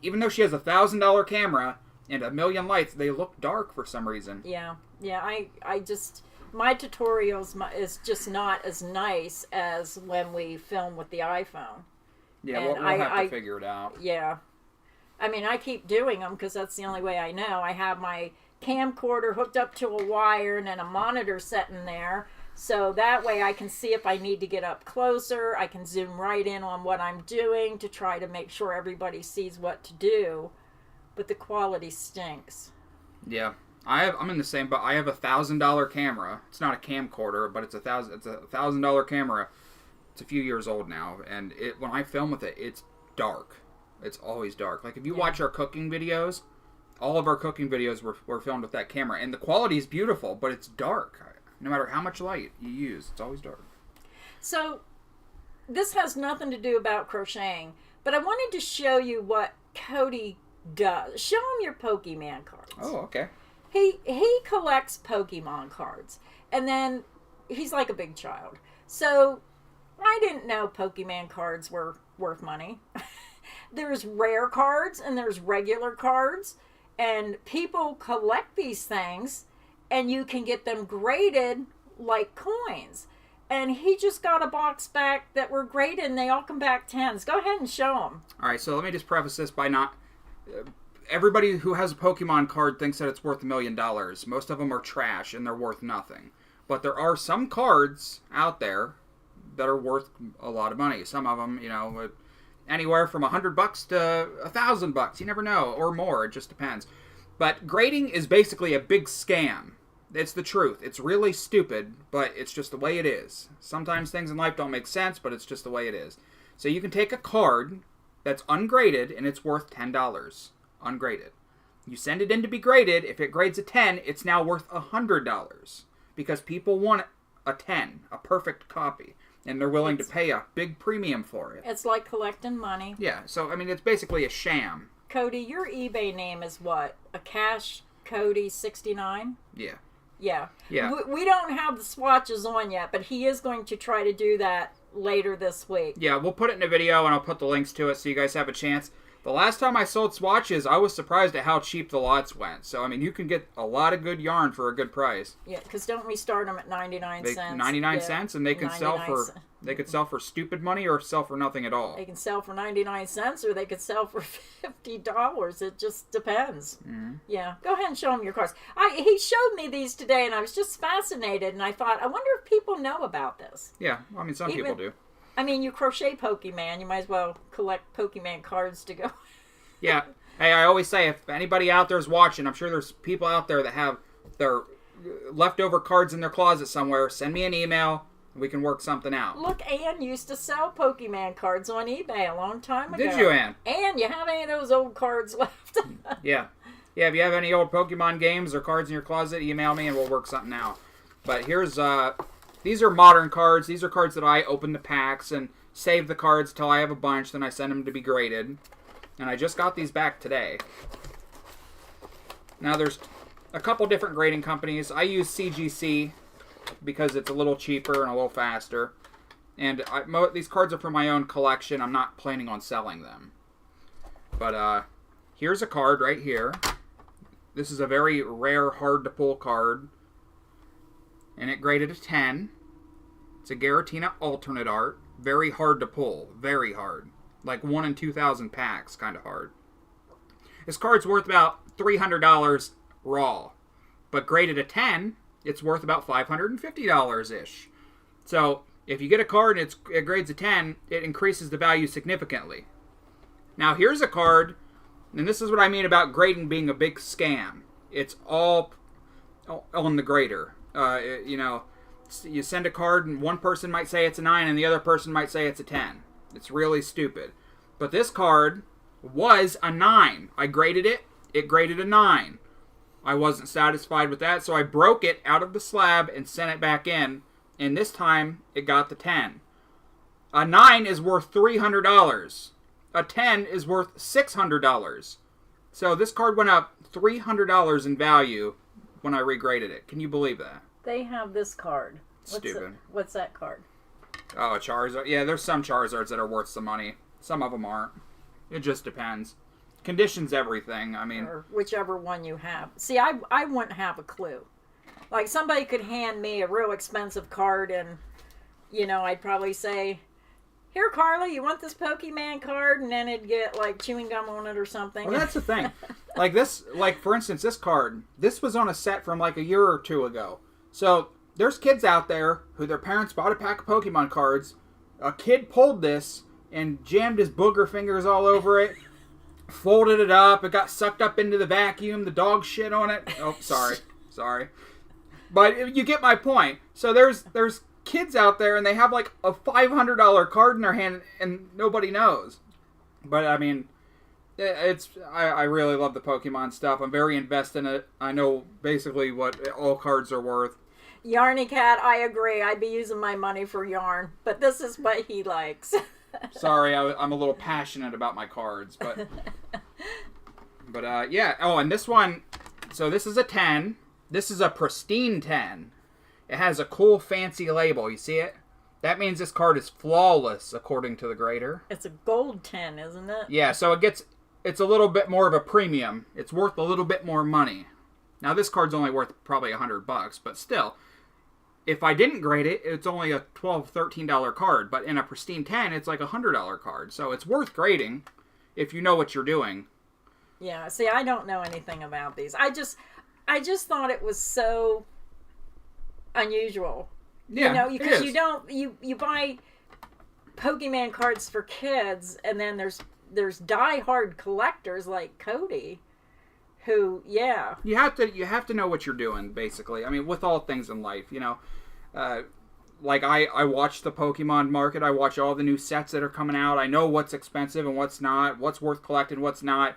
Even though she has $1,000 camera and 1,000,000 lights, they look dark for some reason. Yeah, I just, my tutorials is just not as nice as when we film with the iPhone. Yeah, we'll have to figure it out. Yeah. I mean, I keep doing them because that's the only way I know. I have my camcorder hooked up to a wire and then a monitor set in there. So that way I can see if I need to get up closer. I can zoom right in on what I'm doing to try to make sure everybody sees what to do. But the quality stinks. Yeah, I'm in the same, but I have $1,000 camera. It's not a camcorder, but it's a $1,000 camera. It's a few years old now, and when I film with it, it's dark. It's always dark. Like if you watch our cooking videos, all of our cooking videos were filmed with that camera, and the quality is beautiful, but it's dark. No matter how much light you use, it's always dark. So this has nothing to do about crocheting, but I wanted to show you what Cody does. Show him your Pokemon cards. Oh, okay. He collects Pokemon cards, and then he's like a big child. So I didn't know Pokemon cards were worth money. There's rare cards and there's regular cards, and people collect these things, and you can get them graded like coins. And he just got a box back that were graded, and they all come back 10s. Go ahead and show them. All right, so let me just preface this by not... everybody who has a Pokemon card thinks that it's worth $1 million. Most of them are trash, and they're worth nothing. But there are some cards out there that are worth a lot of money. Some of them, anywhere from $100 to $1,000. You never know, or more. It just depends. But grading is basically a big scam. It's the truth. It's really stupid, but it's just the way it is. Sometimes things in life don't make sense, but it's just the way it is. So you can take a card that's ungraded, and it's worth $10. Ungraded. You send it in to be graded. If it grades a 10, it's now worth $100. Because people want a 10, a perfect copy. And they're willing to pay a big premium for it. It's like collecting money. Yeah, so, it's basically a sham. Cody, your eBay name is what? A Cash Cody 69? Yeah. Yeah. Yeah. We don't have the swatches on yet, but he is going to try to do that later this week. Yeah, we'll put it in a video, and I'll put the links to it so you guys have a chance. The last time I sold swatches, I was surprised at how cheap the lots went. So, you can get a lot of good yarn for a good price. Yeah, because don't we start them at 99 cents? 99 cents, and they can sell for... They could sell for stupid money or sell for nothing at all. They can sell for 99 cents or they could sell for $50. It just depends. Mm-hmm. Yeah. Go ahead and show him your cards. He showed me these today, and I was just fascinated, and I thought, I wonder if people know about this. Yeah. Some people do. You crochet Pokemon. You might as well collect Pokemon cards to go. Yeah. Hey, I always say, if anybody out there is watching, I'm sure there's people out there that have their leftover cards in their closet somewhere. Send me an email. We can work something out. Look, Ann used to sell Pokemon cards on eBay a long time ago. Did you, Ann? Ann, you have any of those old cards left? Yeah. Yeah, if you have any old Pokemon games or cards in your closet, email me and we'll work something out. But here's, these are modern cards. These are cards that I open the packs and save the cards till I have a bunch. Then I send them to be graded. And I just got these back today. Now, there's a couple different grading companies. I use CGC because it's a little cheaper and a little faster. And these cards are for my own collection. I'm not planning on selling them. But here's a card right here. This is a very rare, hard-to-pull card. And it graded a 10. It's a Giratina alternate art. Very hard to pull. Very hard. Like 1 in 2,000 packs. Kind of hard. This card's worth about $300 raw. But graded a 10... it's worth about $550-ish. So, if you get a card and it grades a 10, it increases the value significantly. Now, here's a card, and this is what I mean about grading being a big scam. It's all on the grader. You send a card, and one person might say it's a 9, and the other person might say it's a 10. It's really stupid. But this card was a 9. I graded it. It graded a 9. I wasn't satisfied with that, so I broke it out of the slab and sent it back in, and this time it got the 10. A 9 is worth $300. A 10 is worth $600. So this card went up $300 in value when I regraded it. Can you believe that? They have this card. Stupid. What's that card? Oh, a Charizard. Yeah, there's some Charizards that are worth some money. Some of them aren't. It just depends. Conditions everything. Or whichever one you have. See, I wouldn't have a clue. Like, somebody could hand me a real expensive card and, I'd probably say, here, Carla, you want this Pokemon card? And then it'd get, like, chewing gum on it or something. Well, that's the thing. For instance, this card, this was on a set from, like, a year or two ago. So, there's kids out there who their parents bought a pack of Pokemon cards. A kid pulled this and jammed his booger fingers all over it. Folded it up. It got sucked up into the vacuum. The dog shit on it. Oh, sorry. But you get my point. So there's kids out there, and they have like a $500 card in their hand, and nobody knows. But I really love the Pokemon stuff. I'm very invested in it. I know basically what all cards are worth. Yarny Cat, I agree. I'd be using my money for yarn, but this is what he likes. Sorry, I'm a little passionate about my cards, but yeah. Oh, and this one, so this is a 10. This is a pristine 10. It has a cool, fancy label. You see it? That means this card is flawless, according to the grader. It's a gold 10, isn't it? Yeah, so it's a little bit more of a premium. It's worth a little bit more money. Now, this card's only worth probably $100, but still, if I didn't grade it, it's only a $12, $13 card. But in a pristine 10, it's like a $100 card. So it's worth grading if you know what you're doing. Yeah, see, I don't know anything about these. I just thought it was so unusual. Yeah, you know, because it is. you buy Pokemon cards for kids, and then there's die-hard collectors like Cody, who you have to know what you're doing, basically. I mean, with all things in life, you know, like I watch the Pokemon market. I watch all the new sets that are coming out. I know what's expensive and what's not, what's worth collecting, what's not.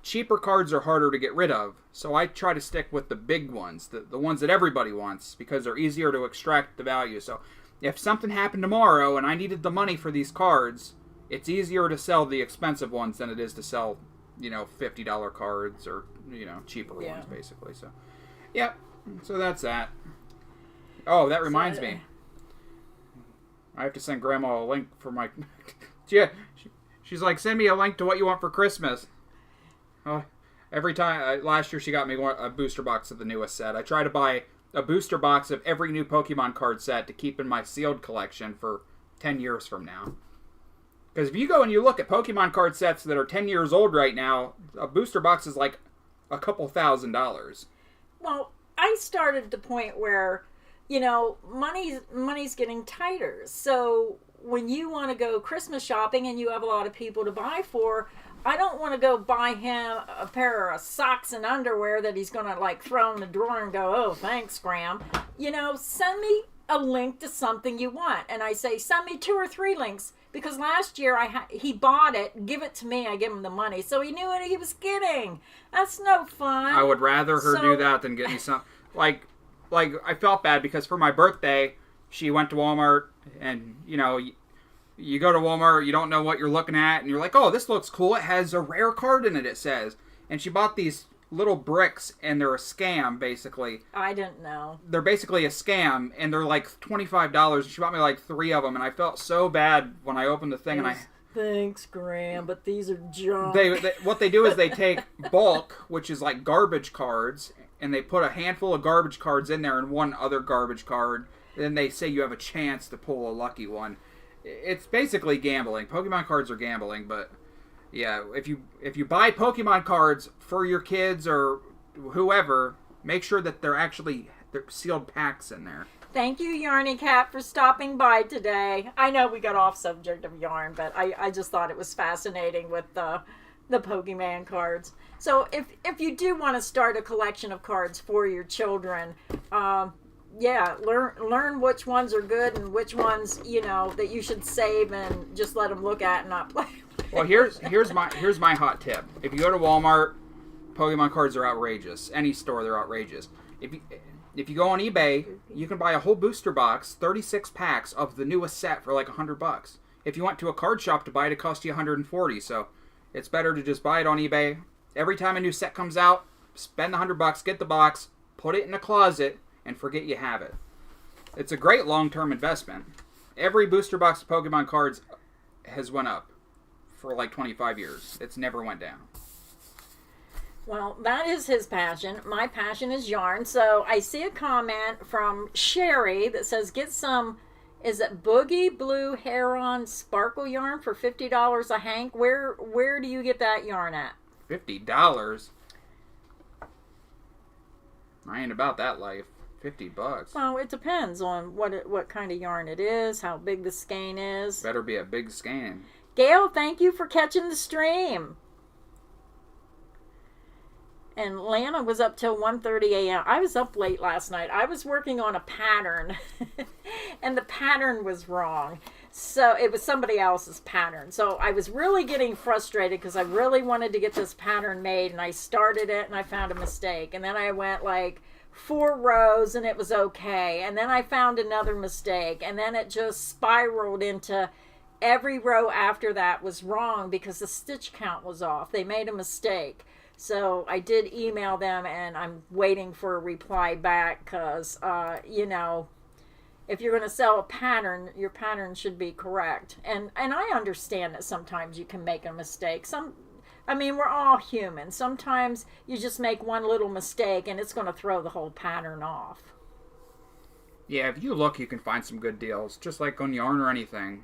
Cheaper cards are harder to get rid of, so I try to stick with the big ones, the ones that everybody wants, because they're easier to extract the value. So if something happened tomorrow and I needed the money for these cards, it's easier to sell the expensive ones than it is to sell, you know, $50 cards or, you know, cheaper ones, basically. So, yep. So that's that. Oh, that reminds me. I have to send Grandma a link for my... yeah, she's like, send me a link to what you want for Christmas. Oh, every time, last year she got me a booster box of the newest set. I try to buy a booster box of every new Pokemon card set to keep in my sealed collection for 10 years from now. Because if you go and you look at Pokemon card sets that are 10 years old right now, a booster box is like a couple $1,000s. Well, I started the point where, you know, money's getting tighter. So when you want to go Christmas shopping and you have a lot of people to buy for, I don't want to go buy him a pair of socks and underwear that he's going to like throw in the drawer and go, oh, thanks, Graham. You know, send me a link to something you want. And I say, send me 2 or 3 links. Because last year he bought it, give it to me, I give him the money. So he knew what he was getting. That's no fun. I would rather her do that than get me some. Like I felt bad because for my birthday, she went to Walmart and, you know, you go to Walmart, you don't know what you're looking at, and you're like, oh, this looks cool. It has a rare card in it, it says. And she bought these little bricks, and they're a scam, basically. I didn't know. They're basically a scam, and they're like $25. She bought me like 3 of them, and I felt so bad when I opened the thing, and I... Thanks, Graham, but these are junk. What they do is they take bulk, which is like garbage cards, and they put a handful of garbage cards in there and one other garbage card. Then they say you have a chance to pull a lucky one. It's basically gambling. Pokemon cards are gambling, but yeah, if you buy Pokemon cards for your kids or whoever, make sure that they're sealed packs in there. Thank you, Yarny Cat, for stopping by today. I know we got off subject of yarn, but I just thought it was fascinating with the Pokemon cards. So if you do want to start a collection of cards for your children, learn which ones are good and which ones, you know, that you should save and just let them look at and not play. Well, here's my hot tip. If you go to Walmart, Pokemon cards are outrageous. Any store, they're outrageous. If you go on eBay, you can buy a whole booster box, 36 packs of the newest set for like $100. If you went to a card shop to buy it, it cost you $140. So it's better to just buy it on eBay. Every time a new set comes out, spend the $100, get the box, put it in a closet, and forget you have it. It's a great long-term investment. Every booster box of Pokemon cards has went up for like 25 years. It's never went down. Well, that is his passion. My passion is yarn. So I see a comment from Sherry that says, get some, is it Boogie Blue Heron Sparkle yarn for $50 a hank? Where do you get that yarn at? $50? I ain't about that life. $50. Well, it depends on what kind of yarn it is, how big the skein is. Better be a big skein. Gail, thank you for catching the stream. And Lana was up till 1:30 a.m. I was up late last night. I was working on a pattern, and the pattern was wrong. So it was somebody else's pattern. So I was really getting frustrated because I really wanted to get this pattern made, and I started it, and I found a mistake. And then I went like 4 rows and it was okay. And then I found another mistake. And then it just spiraled into every row after that was wrong because the stitch count was off. They made a mistake. So I did email them and I'm waiting for a reply back because, you know, if you're going to sell a pattern, your pattern should be correct. And I understand that sometimes you can make a mistake. We're all human. Sometimes you just make one little mistake and it's going to throw the whole pattern off. Yeah, if you look, you can find some good deals, just like on yarn or anything.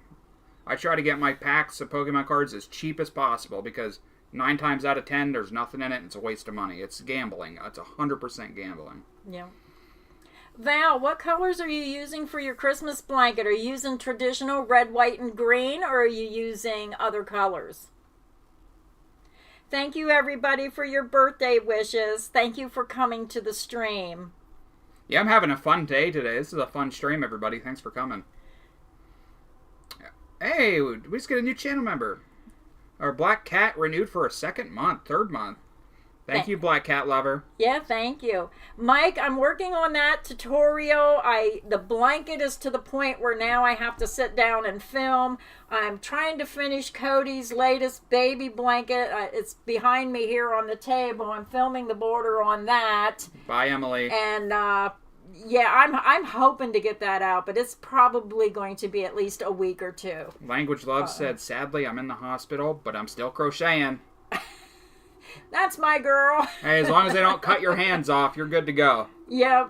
I try to get my packs of Pokemon cards as cheap as possible because 9 times out of 10, there's nothing in it and it's a waste of money. It's gambling. It's 100% gambling. Yeah. Val, what colors are you using for your Christmas blanket? Are you using traditional red, white, and green, or are you using other colors? Thank you, everybody, for your birthday wishes. Thank you for coming to the stream. Yeah, I'm having a fun day today. This is a fun stream, everybody. Thanks for coming. Hey, we just get a new channel member. Our Black Cat renewed for a third month. Thank you, Black Cat Lover. Yeah, thank you. Mike, I'm working on that tutorial. The blanket is to the point where now I have to sit down and film. I'm trying to finish Cody's latest baby blanket. It's behind me here on the table. I'm filming the border on that. Bye, Emily. And yeah, I'm hoping to get that out, but it's probably going to be at least a week or 2. Language Love said, sadly, I'm in the hospital, but I'm still crocheting. That's my girl. Hey, as long as they don't cut your hands off, you're good to go. Yep.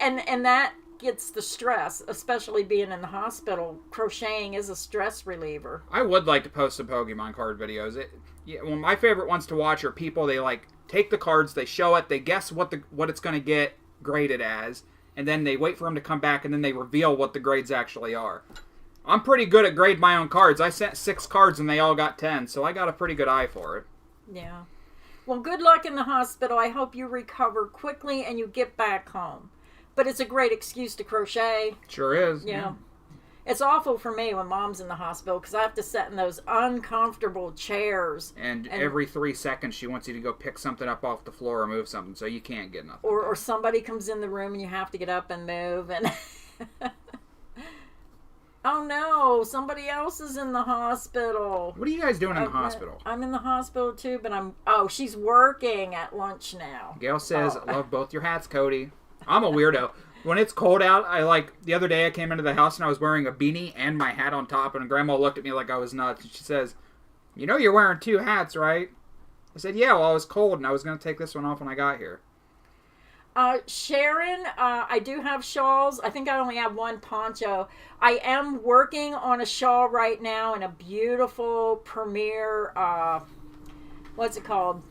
And that gets the stress, especially being in the hospital. Crocheting is a stress reliever. I would like to post some Pokemon card videos. My favorite ones to watch are people, they take the cards, they show it, they guess what it's going to get graded as, and then they wait for them to come back, and then they reveal what the grades actually are. I'm pretty good at grade my own cards. I sent 6 cards, and they all got 10, so I got a pretty good eye for it. Yeah. Well, good luck in the hospital. I hope you recover quickly and you get back home. But it's a great excuse to crochet. Sure is. Yeah. It's awful for me when Mom's in the hospital because I have to sit in those uncomfortable chairs. And every 3 seconds she wants you to go pick something up off the floor or move something, so you can't get nothing. Or somebody comes in the room and you have to get up and move. And oh no, somebody else is in the hospital. What are you guys doing in the hospital? I'm in the hospital too, but she's working at lunch now. Gail says, love both your hats, Cody. I'm a weirdo. When it's cold out, the other day I came into the house and I was wearing a beanie and my hat on top, and Grandma looked at me like I was nuts. And she says, you know you're wearing 2 hats, right? I said, yeah, well, I was cold and I was going to take this one off when I got here. Sharon, I do have shawls. I think I only have 1 poncho. I am working on a shawl right now in a beautiful Premier, what's it called?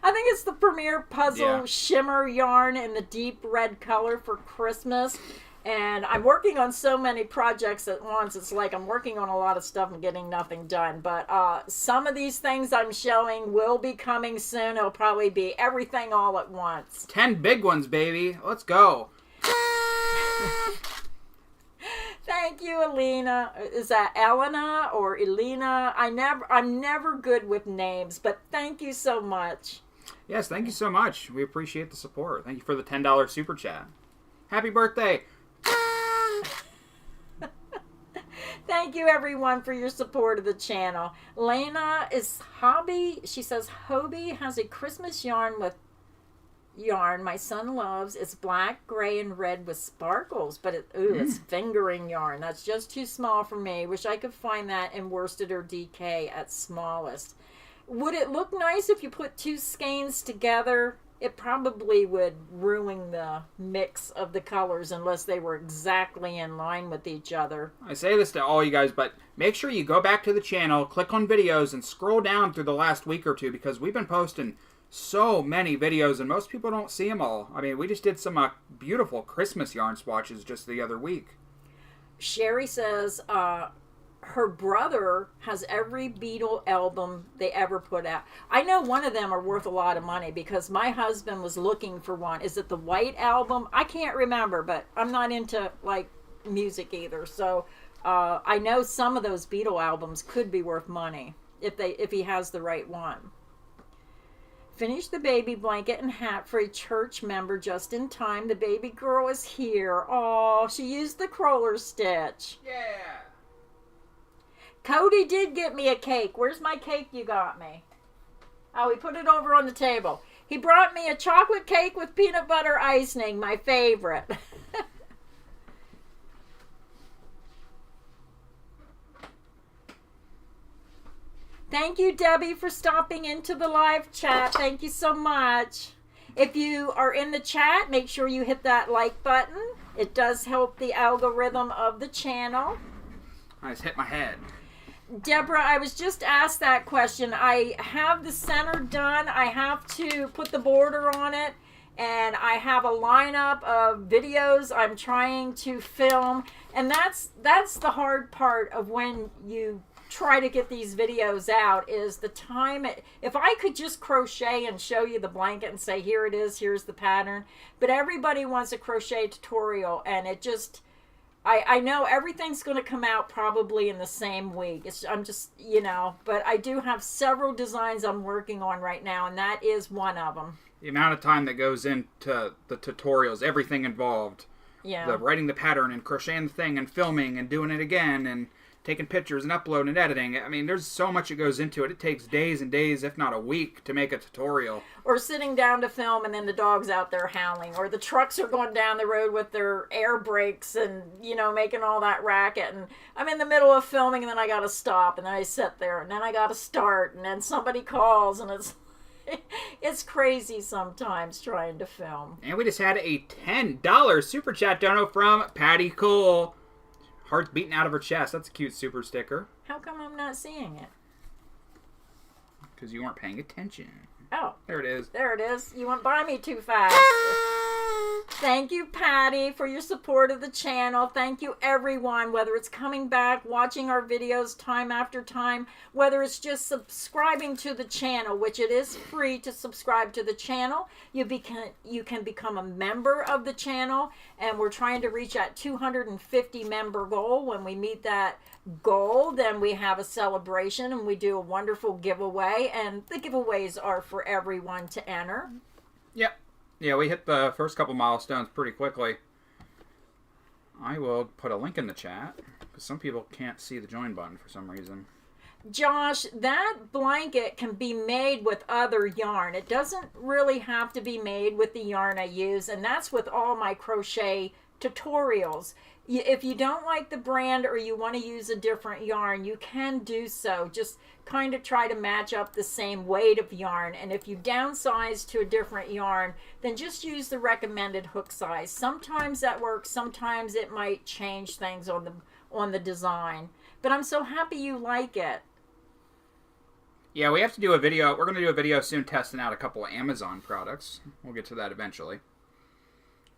I think it's the Premier Puzzle Shimmer yarn in the deep red color for Christmas. And I'm working on so many projects at once. It's like I'm working on a lot of stuff and getting nothing done. But some of these things I'm showing will be coming soon. It'll probably be everything all at once. 10 big ones, baby. Let's go. Thank you, Elena. Is that Elena or Elena? I'm never good with names, but thank you so much. Yes, thank you so much. We appreciate the support. Thank you for the $10 super chat. Happy birthday. Thank you, everyone, for your support of the channel. Lena is Hobby. She says, Hobie has a Christmas yarn my son loves. It's black, gray, and red with sparkles, but it's fingering yarn. That's just too small for me. Wish I could find that in worsted or DK at smallest. Would it look nice if you put 2 skeins together? It probably would ruin the mix of the colors unless they were exactly in line with each other. I say this to all you guys, but make sure you go back to the channel, click on videos, and scroll down through the last week or 2 because we've been posting so many videos and most people don't see them all. I mean, we just did some beautiful Christmas yarn swatches just the other week. Sherry says her brother has every Beetle album they ever put out. I know one of them are worth a lot of money because my husband was looking for one. Is it the White Album? I can't remember, but I'm not into music either. So I know some of those Beetle albums could be worth money if he has the right one. Finished the baby blanket and hat for a church member just in time. The baby girl is here. Oh, she used the crawler stitch. Yeah. Cody did get me a cake. Where's my cake you got me? Oh, he put it over on the table. He brought me a chocolate cake with peanut butter icing, my favorite. Thank you, Debbie, for stopping into the live chat. Thank you so much. If you are in the chat, make sure you hit that like button. It does help the algorithm of the channel. I just hit my head. Deborah, I was just asked that question. I have the center done. I have to put the border on it. And I have a lineup of videos I'm trying to film. And that's the hard part of when you try to get these videos out, is the time. If I could just crochet and show you the blanket and say, here it is, here's the pattern. But everybody wants a crochet tutorial, and it just... I know everything's going to come out probably in the same week. I'm just, but I do have several designs I'm working on right now, and that is one of them. The amount of time that goes into the tutorials, everything involved. Yeah. The writing the pattern and crocheting the thing and filming and doing it again and taking pictures and uploading and editing. I mean, there's so much that goes into it. It takes days and days, if not a week, to make a tutorial. Or sitting down to film and then the dog's out there howling. Or the trucks are going down the road with their air brakes and, making all that racket. And I'm in the middle of filming and then I got to stop. And then I sit there and then I got to start. And then somebody calls and it's crazy sometimes trying to film. And we just had a $10 super chat dono from Patty Cole. Heart's beating out of her chest. That's a cute super sticker. How come I'm not seeing it? Because you weren't paying attention. Oh. There it is. There it is. You went by me too fast. Thank you, Patty, for your support of the channel. Thank you, everyone, whether it's coming back, watching our videos time after time, whether it's just subscribing to the channel, which it is free to subscribe to the channel. You can become a member of the channel, and we're trying to reach that 250 member goal. When we meet that goal, then we have a celebration, and we do a wonderful giveaway, and the giveaways are for everyone to enter. Yep. Yeah, we hit the first couple milestones pretty quickly. I will put a link in the chat, because some people can't see the join button for some reason. Josh, that blanket can be made with other yarn. It doesn't really have to be made with the yarn I use, and that's with all my crochet tutorials. If you don't like the brand or you want to use a different yarn, you can do so. Just kind of try to match up the same weight of yarn. And if you downsize to a different yarn, then just use the recommended hook size. Sometimes that works. Sometimes it might change things on the design. But I'm so happy you like it. Yeah, we have to do a video. We're going to do a video soon testing out a couple of Amazon products. We'll get to that eventually.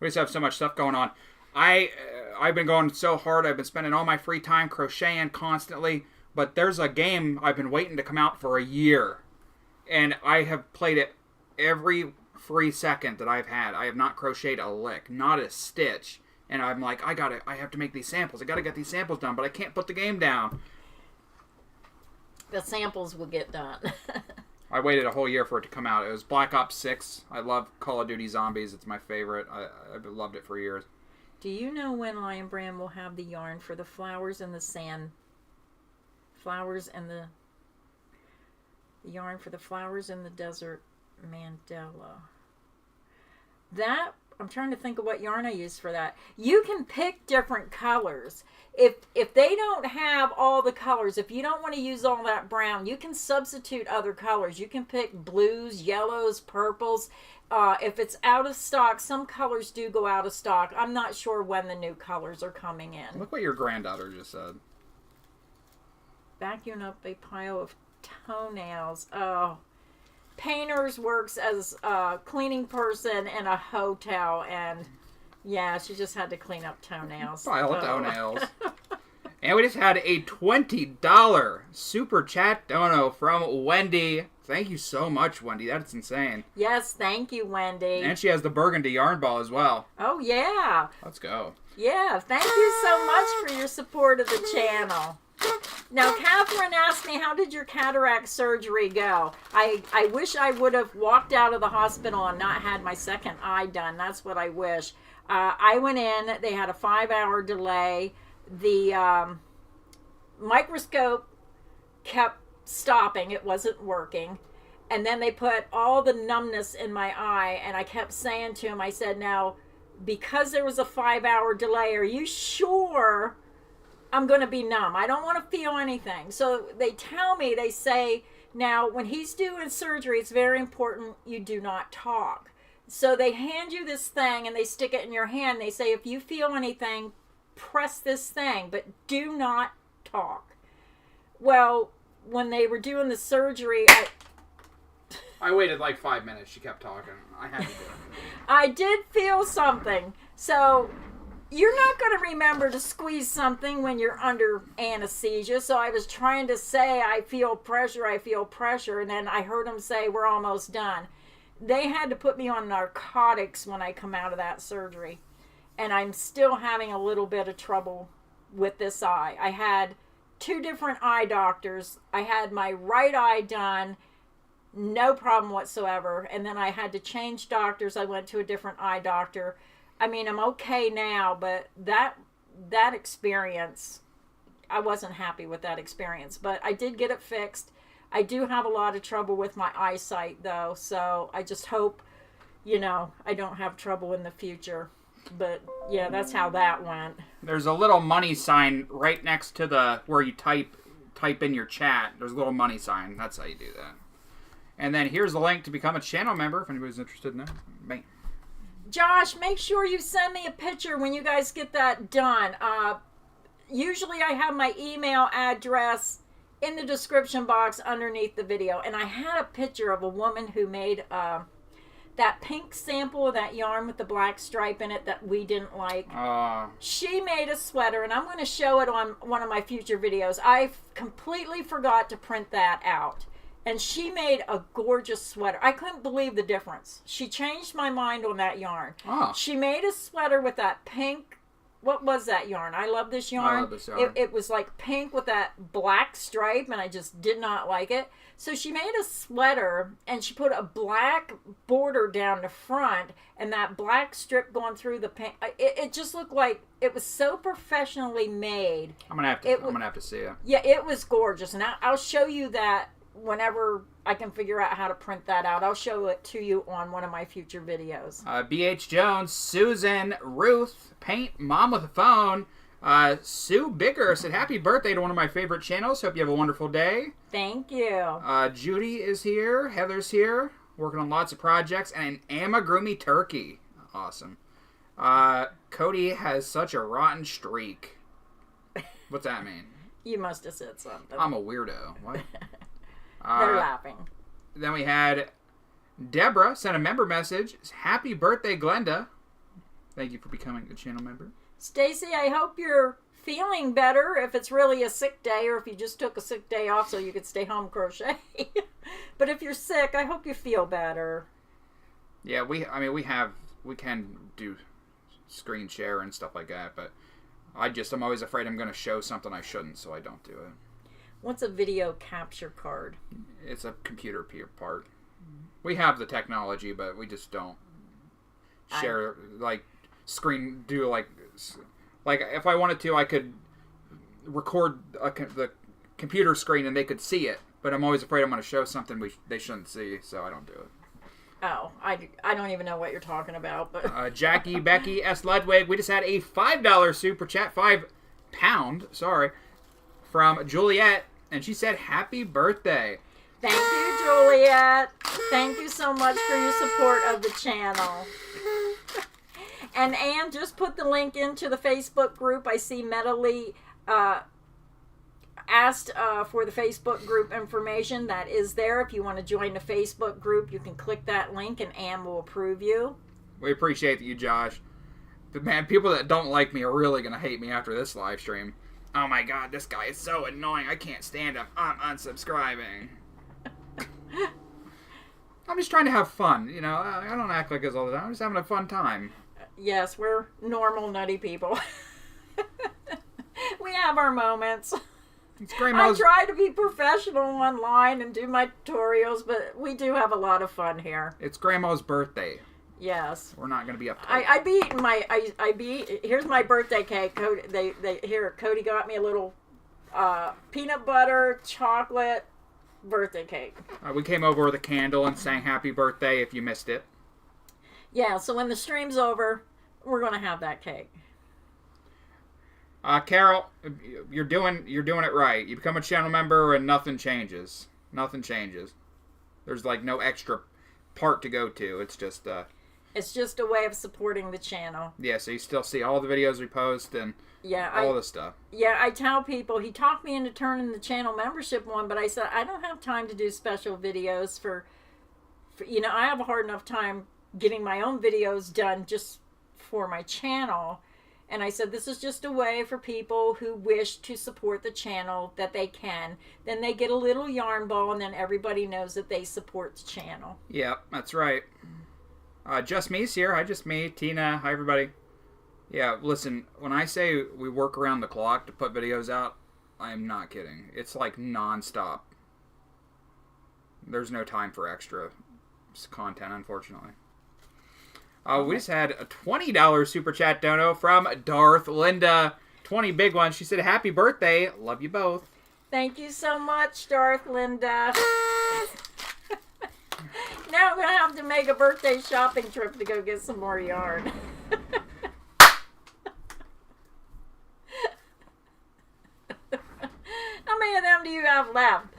We just have so much stuff going on. I've been going so hard. I've been spending all my free time crocheting constantly. But there's a game I've been waiting to come out for a year. And I have played it every free second that I've had. I have not crocheted a lick. Not a stitch. And I'm like, I have to make these samples. I got to get these samples done. But I can't put the game down. The samples will get done. I waited a whole year for it to come out. It was Black Ops 6. I love Call of Duty Zombies. It's my favorite. I've loved it for years. Do you know when Lion Brand will have the yarn for the flowers and the sand? Flowers and the yarn for the flowers in the desert mandala. That, I'm trying to think of what yarn I use for that. You can pick different colors. If they don't have all the colors, if you don't want to use all that brown, you can substitute other colors. You can pick blues, yellows, purples. If it's out of stock, some colors do go out of stock. I'm not sure when the new colors are coming in. Look what your granddaughter just said. Vacuum up a pile of toenails. Oh. Painters works as a cleaning person in a hotel, and yeah, she just had to clean up toenails. Pile of toenails. And we just had a $20 super chat dono from Wendy. Thank you so much, Wendy. That's insane. Yes, thank you, Wendy. And she has the burgundy yarn ball as well. Oh, yeah. Let's go. Yeah, thank you so much for your support of the channel. Now, Catherine asked me, how did your cataract surgery go? I wish I would have walked out of the hospital and not had my second eye done. That's what I wish. I went in. They had a 5-hour delay. The microscope kept stopping. It wasn't working. And then they put all the numbness in my eye. And I kept saying to him, I said, now, because there was a 5-hour delay, are you sure I'm going to be numb? I don't want to feel anything. So they tell me, they say, now when he's doing surgery, it's very important you do not talk. So they hand you this thing and they stick it in your hand. They say, if you feel anything, press this thing, but do not talk. Well, when they were doing the surgery, I waited like 5 minutes. She kept talking. I had to do it. I did feel something. So you're not going to remember to squeeze something when you're under anesthesia. So I was trying to say, I feel pressure. And then I heard him say, we're almost done. They had to put me on narcotics when I come out of that surgery. And I'm still having a little bit of trouble with this eye. I had 2 different eye doctors. I had my right eye done, no problem whatsoever. And then I had to change doctors. I went to a different eye doctor. I mean, I'm okay now, but that experience, I wasn't happy with that experience. But I did get it fixed. I do have a lot of trouble with my eyesight, though. So I just hope, I don't have trouble in the future. But, yeah, that's how that went. There's a little money sign right next to where you type in your chat. There's a little money sign. That's how you do that. And then here's the link to become a channel member if anybody's interested in that. Bang. Josh, make sure you send me a picture when you guys get that done. Usually I have my email address in the description box underneath the video. And I had a picture of a woman who made that pink sample of that yarn with the black stripe in it that we didn't like. She made a sweater, and I'm going to show it on one of my future videos. I completely forgot to print that out. And she made a gorgeous sweater. I couldn't believe the difference. She changed my mind on that yarn. She made a sweater with that pink. What was that yarn? I love this yarn. I love this yarn. It was like pink with that black stripe, and I just did not like it. So she made a sweater, and she put a black border down the front, and that black strip going through the pink. It just looked like it was so professionally made. I'm gonna have to see it. Yeah, it was gorgeous, and I'll show you that whenever I can figure out how to print that out. I'll show it to you on one of my future videos. BH Jones, Susan, Ruth, Paint, Mom with a Phone, Sue Bigger said, happy birthday to one of my favorite channels. Hope you have a wonderful day. Thank you. Judy is here. Heather's here. Working on lots of projects. And an amigurumi turkey. Awesome. Cody has such a rotten streak. What's that mean? You must have said something. I'm a weirdo. What? They're laughing. Then we had Deborah sent a member message. Happy birthday, Glenda. Thank you for becoming a channel member. Stacy, I hope you're feeling better if it's really a sick day or if you just took a sick day off so you could stay home crochet. But if you're sick, I hope you feel better. Yeah, we can do screen share and stuff like that, but I'm always afraid I'm going to show something I shouldn't, so I don't do it. What's a video capture card? It's a computer part. We have the technology, but we just don't share, if I wanted to, I could record the computer screen and they could see it, but I'm always afraid I'm going to show something they shouldn't see, so I don't do it. Oh, I don't even know what you're talking about. But Jackie, Becky, S. Ludwig, we just had a $5 super chat, £5, sorry, from Juliet, and she said, happy birthday. Thank you, Juliet. Thank you so much for your support of the channel. And Anne just put the link into the Facebook group. I see Metallee asked for the Facebook group information. That is there. If you want to join the Facebook group, you can click that link and Anne will approve you. We appreciate you, Josh. But man, people that don't like me are really going to hate me after this live stream. Oh my god, this guy is so annoying. I can't stand him. I'm unsubscribing. I'm just trying to have fun. I don't act like this all the time. I'm just having a fun time. Yes, we're normal, nutty people. We have our moments. It's I Grandma's. try to be professional online and do my tutorials, but we do have a lot of fun here. It's Grandma's birthday. Yes. We're not going to be uptight. I be eating here's my birthday cake. Cody, Cody got me a little peanut butter chocolate birthday cake. We came over with a candle and sang happy birthday if you missed it. Yeah, so when the stream's over, we're going to have that cake. Carol, you're doing it right. You become a channel member and nothing changes. Nothing changes. There's like no extra part to go to. It's just a way of supporting the channel. Yeah, so you still see all the videos we post and all the stuff. Yeah, I tell people, he talked me into turning the channel membership one, but I said I don't have time to do special videos for I have a hard enough time getting my own videos done just for my channel. And I said, this is just a way for people who wish to support the channel that they can. Then they get a little yarn ball, and then everybody knows that they support the channel. Yep, that's right. Just me's here. Hi, just me. Tina. Hi, everybody. Yeah, listen, when I say we work around the clock to put videos out, I am not kidding. It's like nonstop. There's no time for extra content, unfortunately. We just had a $20 super chat dono from Darth Linda. 20 big ones. She said, happy birthday. Love you both. Thank you so much, Darth Linda. Now I'm going to have to make a birthday shopping trip to go get some more yarn. How many of them do you have left?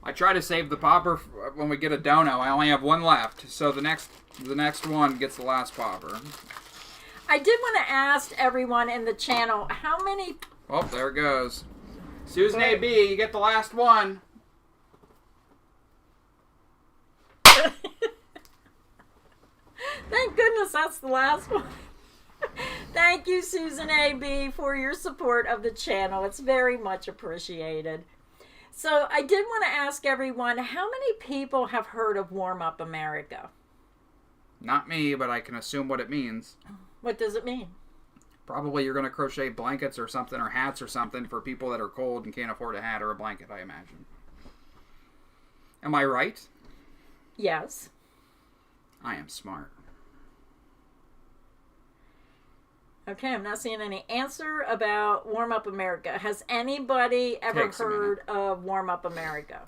I try to save the popper when we get a dono. I only have one left, so the next one gets the last popper. I did want to ask everyone in the channel how many. Oh, there it goes. Susan AB, you get the last one. Thank goodness that's the last one. Thank you, Susan AB, for your support of the channel. It's very much appreciated. So I did want to ask everyone, how many people have heard of Warm Up America? Not me, but I can assume what it means. What does it mean? Probably you're going to crochet blankets or something, or hats or something for people that are cold and can't afford a hat or a blanket, I imagine. Am I right? Yes. I am smart. Okay, I'm not seeing any answer about Warm Up America. Has anybody ever heard of Warm Up America?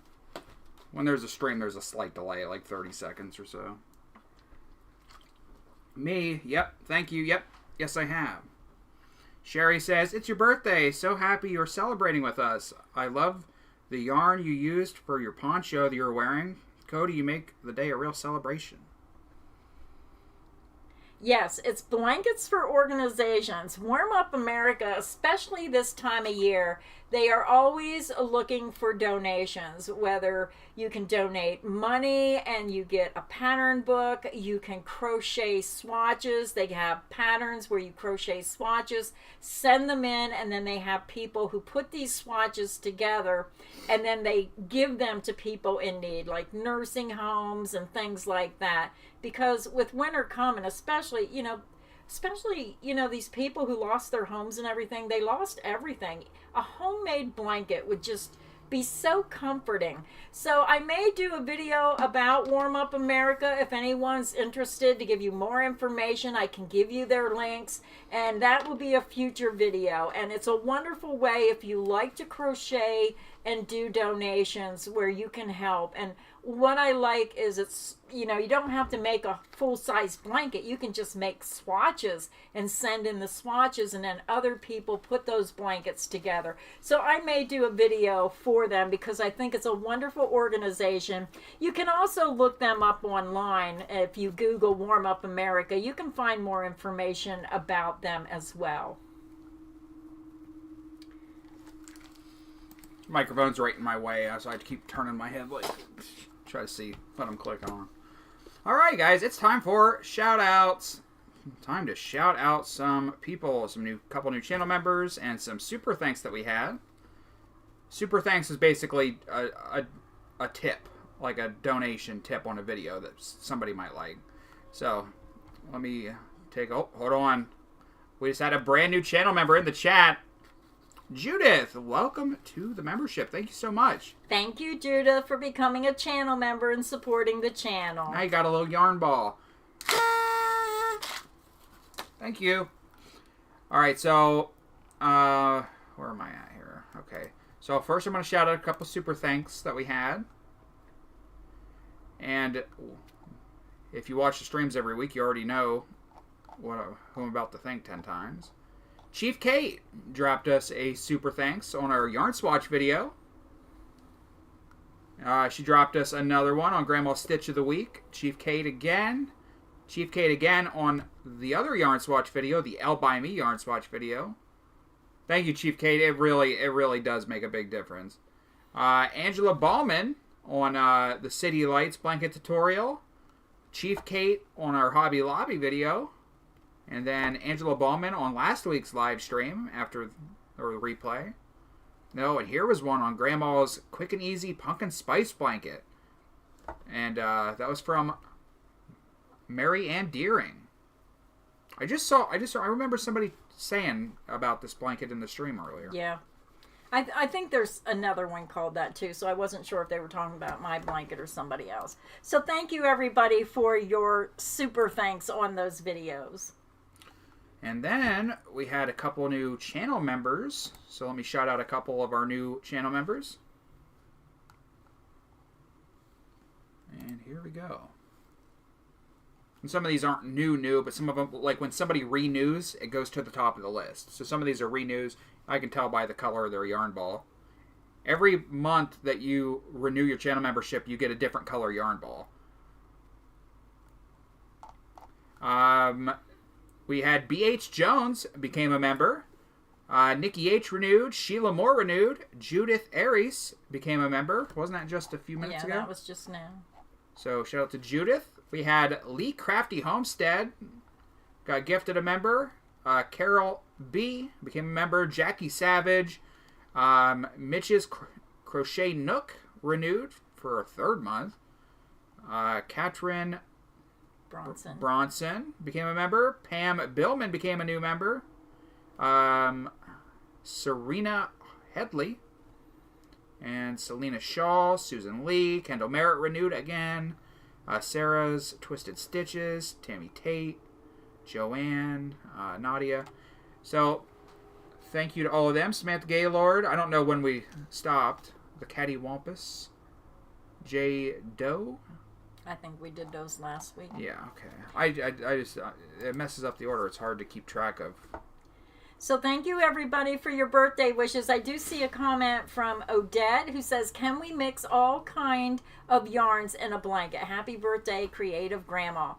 When there's a stream, there's a slight delay, like 30 seconds or so. Me, yep, thank you, yep, yes I have. Sherry says, it's your birthday, so happy you're celebrating with us. I love the yarn you used for your poncho that you're wearing. Cody, you make the day a real celebration. Yes, it's blankets for organizations. Warm Up America, especially this time of year, they are always looking for donations, whether you can donate money and you get a pattern book, you can crochet swatches. They have patterns where you crochet swatches, send them in, and then they have people who put these swatches together and then they give them to people in need, like nursing homes and things like that. Because with winter coming, especially, these people who lost their homes and everything, they lost everything. A homemade blanket would just be so comforting. So I may do a video about Warm Up America. If anyone's interested to give you more information, I can give you their links, and that will be a future video. And it's a wonderful way if you like to crochet and do donations where you can help. And what I like is it's, you don't have to make a full-size blanket. You can just make swatches and send in the swatches, and then other people put those blankets together. So I may do a video for them because I think it's a wonderful organization. You can also look them up online. If you Google Warm Up America, you can find more information about them as well. Microphone's right in my way, so I have to keep turning my head like try to see what I'm clicking on. Alright guys, it's time for shout outs. Time to shout out some people, couple new channel members, and some super thanks that we had. Super thanks is basically a tip, like a donation tip on a video that somebody might like. So let me hold on. We just had a brand new channel member in the chat. Judith, welcome to the membership. Thank you so much. Thank you, Judith, for becoming a channel member and supporting the channel. Now you got a little yarn ball. Thank you. All right, so where am I at here? Okay, so first I'm going to shout out a couple super thanks that we had. And if you watch the streams every week, you already know who I'm about to thank 10 times. Chief Kate dropped us a super thanks on our yarn swatch video. She dropped us another one on Grandma's Stitch of the Week. Chief Kate again on the other yarn swatch video, the L by Me yarn swatch video. Thank you, Chief Kate. It really does make a big difference. Angela Ballman on the City Lights blanket tutorial. Chief Kate on our Hobby Lobby video. And then Angela Ballman on last week's live stream or the replay. No, and here was one on Grandma's Quick and Easy Pumpkin Spice blanket. And that was from Mary Ann Deering. I remember somebody saying about this blanket in the stream earlier. Yeah. I think there's another one called that too, so I wasn't sure if they were talking about my blanket or somebody else. So thank you, everybody, for your super thanks on those videos. And then we had a couple new channel members. So let me shout out a couple of our new channel members. And here we go. And some of these aren't new, but some of them, like when somebody renews, it goes to the top of the list. So some of these are renews. I can tell by the color of their yarn ball. Every month that you renew your channel membership, you get a different color yarn ball. We had B.H. Jones became a member. Nikki H. renewed. Sheila Moore renewed. Judith Aries became a member. Wasn't that just a few minutes ago? Yeah, that was just now. So shout out to Judith. We had Lee Crafty Homestead. Got gifted a member. Carol B. became a member. Jackie Savage. Mitch's Crochet Nook renewed for a third month. Katrin Bronson became a member. Pam Billman became a new member. Serena Headley. And Selena Shaw, Susan Lee, Kendall Merritt renewed again. Sarah's Twisted Stitches, Tammy Tate, Joanne, Nadia. So, thank you to all of them. Samantha Gaylord, I don't know when we stopped. The Caddy Wampus. Jay Doe. I think we did those last week. Yeah, okay. I just, it messes up the order. It's hard to keep track of. So thank you, everybody, for your birthday wishes. I do see a comment from Odette who says, can we mix all kind of yarns in a blanket? Happy birthday, creative grandma.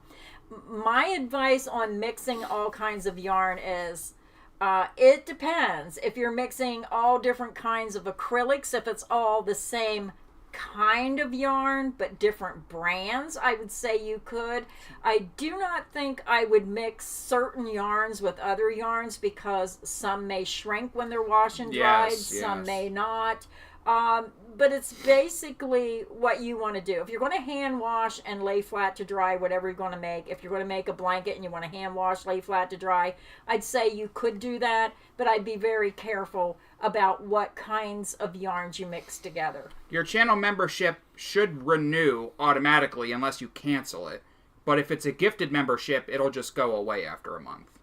My advice on mixing all kinds of yarn is it depends. If you're mixing all different kinds of acrylics, if it's all the same kind of yarn but different brands, I would say you could. I do not think I would mix certain yarns with other yarns because some may shrink when they're washed and dried, some may not. But it's basically what you want to do. If you're going to hand wash and lay flat to dry, whatever you're going to make, if you're going to make a blanket and you want to hand wash, lay flat to dry, I'd say you could do that, but I'd be very careful about what kinds of yarns you mix together. Your channel membership should renew automatically unless you cancel it. But if it's a gifted membership, it'll just go away after a month.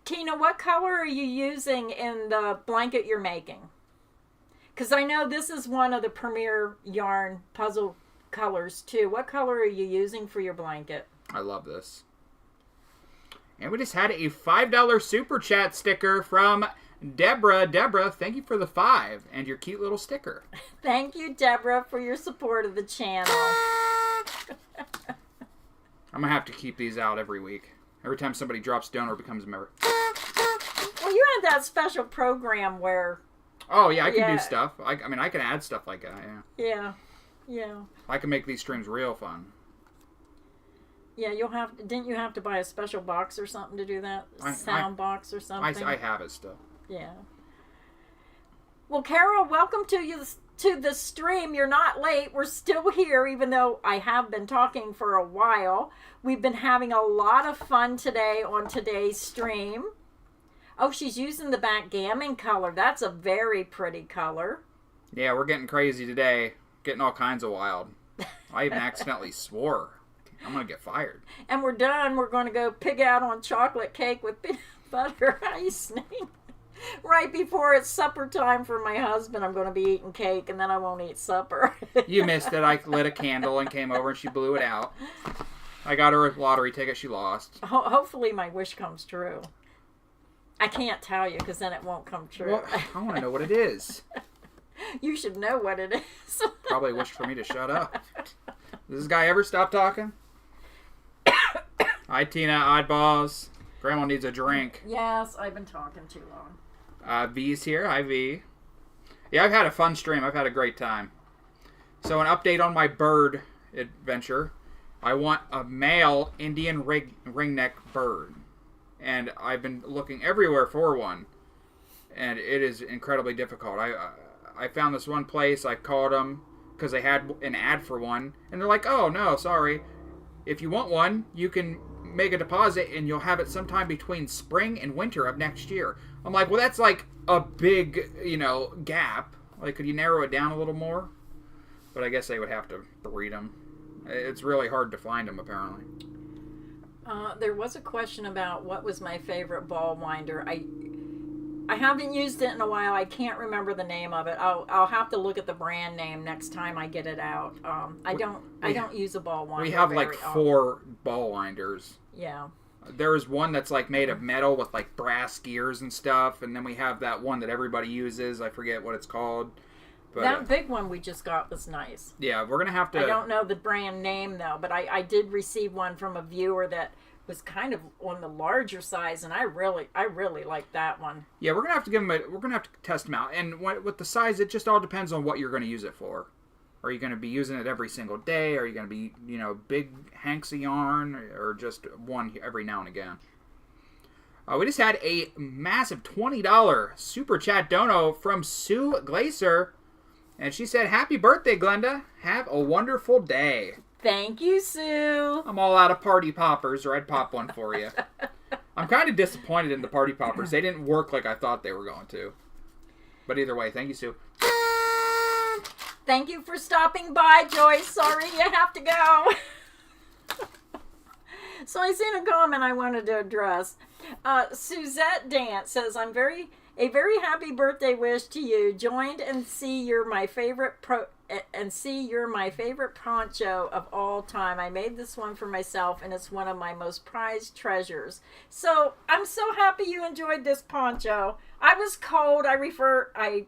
Tina, what color are you using in the blanket you're making? Because I know this is one of the premier yarn puzzle colors too. What color are you using for your blanket? I love this. And we just had a $5 super chat sticker from Deborah. Deborah, thank you for the 5 and your cute little sticker. Thank you, Deborah, for your support of the channel. I'm going to have to keep these out every week. Every time somebody drops down or becomes a member. Well, you had that special program where... Oh, yeah, I can do stuff. I mean, I can add stuff like that, yeah. Yeah. I can make these streams real fun. Yeah, didn't you have to buy a special box or something to do that? Sound box or something? I have it still. Yeah. Well, Carol, welcome to to the stream. You're not late. We're still here, even though I have been talking for a while. We've been having a lot of fun today on today's stream. Oh, she's using the backgammon color. That's a very pretty color. Yeah, we're getting crazy today. Getting all kinds of wild. I even accidentally swore. I'm going to get fired. And we're done. We're going to go pig out on chocolate cake with peanut butter icing. Right before it's supper time for my husband, I'm going to be eating cake, and then I won't eat supper. You missed it. I lit a candle and came over, and she blew it out. I got her a lottery ticket she lost. Hopefully my wish comes true. I can't tell you, because then it won't come true. Well, I want to know what it is. You should know what it is. Probably wished for me to shut up. Does this guy ever stop talking? Hi, Tina. Oddballs. Grandma needs a drink. Yes, I've been talking too long. V's here. Hi, V. Yeah, I've had a fun stream. I've had a great time. So an update on my bird adventure. I want a male Indian ringneck bird. And I've been looking everywhere for one. And it is incredibly difficult. I found this one place. I called them because they had an ad for one. And they're like, oh, no, sorry. If you want one, you can make a deposit and you'll have it sometime between spring and winter of next year. I'm like, well, that's like a big, gap. Like, could you narrow it down a little more? But I guess they would have to breed them. It's really hard to find them, apparently. There was a question about what was my favorite ball winder. I haven't used it in a while. I can't remember the name of it. I'll have to look at the brand name next time I get it out. I don't use a ball winder. We have very like often. 4 ball winders. Yeah. There is one that's like made of metal with like brass gears and stuff, and then we have that one that everybody uses. I forget what it's called. But, that big one we just got was nice. Yeah, we're gonna have to. I don't know the brand name though, but I did receive one from a viewer that was kind of on the larger size, and I really like that one. Yeah, we're gonna have to give them. We're gonna have to test them out, and with the size, it just all depends on what you're gonna use it for. Are you gonna be using it every single day? Are you gonna be, big hanks of yarn, or just one every now and again? We just had a massive $20 super chat dono from Sue Glaser, and she said, "Happy birthday, Glenda. Have a wonderful day." Thank you, Sue. I'm all out of party poppers, or I'd pop one for you. I'm kind of disappointed in the party poppers. They didn't work like I thought they were going to. But either way, thank you, Sue. Thank you for stopping by, Joyce. Sorry you have to go. So I seen a comment I wanted to address. Suzette Dance says, a very happy birthday wish to you. Joined and see you're my favorite poncho of all time. I made this one for myself, and it's one of my most prized treasures. So I'm so happy you enjoyed this poncho. I was cold. I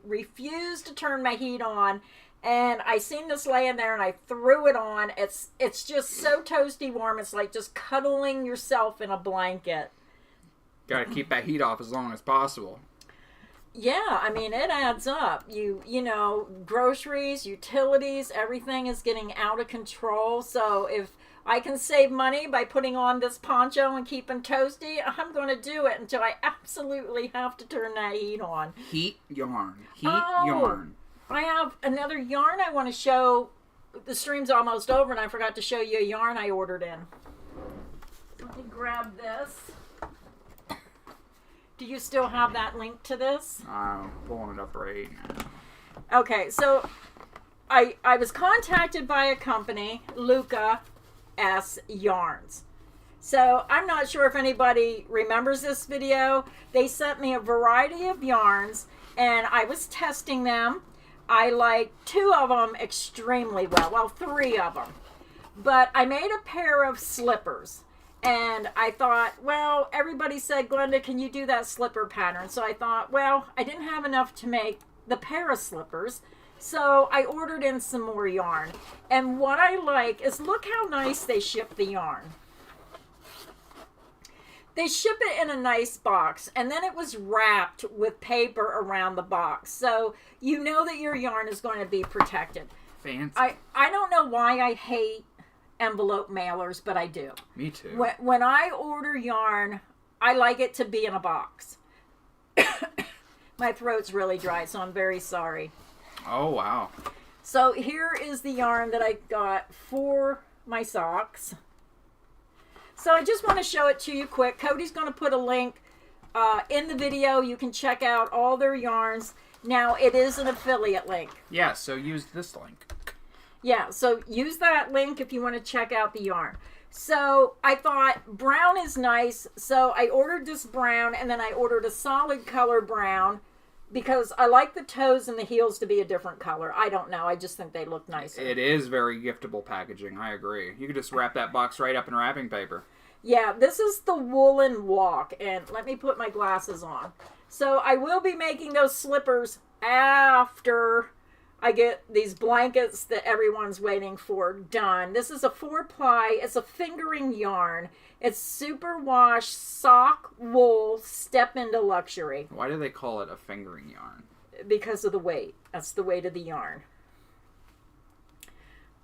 refused to turn my heat on, and I seen this laying there, and I threw it on. It's just so toasty warm. It's like just cuddling yourself in a blanket. Got to keep that heat off as long as possible. Yeah, I mean, it adds up. Groceries, utilities, everything is getting out of control. So if I can save money by putting on this poncho and keeping toasty, I'm going to do it until I absolutely have to turn that heat on. Heat yarn. Yarn. I have another yarn I want to show. The stream's almost over, and I forgot to show you a yarn I ordered in. Let me grab this. Do you still have that link to this? I'm pulling it up right now. Okay, so I was contacted by a company, Luca S. Yarns. So I'm not sure if anybody remembers this video. They sent me a variety of yarns, and I was testing them. I liked 2 of them extremely well. Well, 3 of them. But I made a pair of slippers. And I thought, well, everybody said, Glenda, can you do that slipper pattern? So I thought, well, I didn't have enough to make the pair of slippers. So I ordered in some more yarn. And what I like is, look how nice they ship the yarn. They ship it in a nice box, and then it was wrapped with paper around the box. So you know that your yarn is going to be protected. Fancy. I don't know why I hate envelope mailers, but I do. Me too. When I order yarn, I like it to be in a box. My throat's really dry, so I'm very sorry. Oh, wow. So here is the yarn that I got for my socks. So I just want to show it to you quick. Cody's going to put a link in the video. You can check out all their yarns. Now, it is an affiliate link. Yeah, so use this link. Yeah, so use that link if you want to check out the yarn. So I thought brown is nice, so I ordered this brown, and then I ordered a solid color brown because I like the toes and the heels to be a different color. I don't know, I just think they look nicer. It is very giftable packaging, I agree. You could just wrap that box right up in wrapping paper. Yeah, this is the woolen walk, and let me put my glasses on. So I will be making those slippers after I get these blankets that everyone's waiting for done. This is a 4-ply. It's a fingering yarn. It's superwash sock wool step into luxury. Why do they call it a fingering yarn? Because of the weight. That's the weight of the yarn.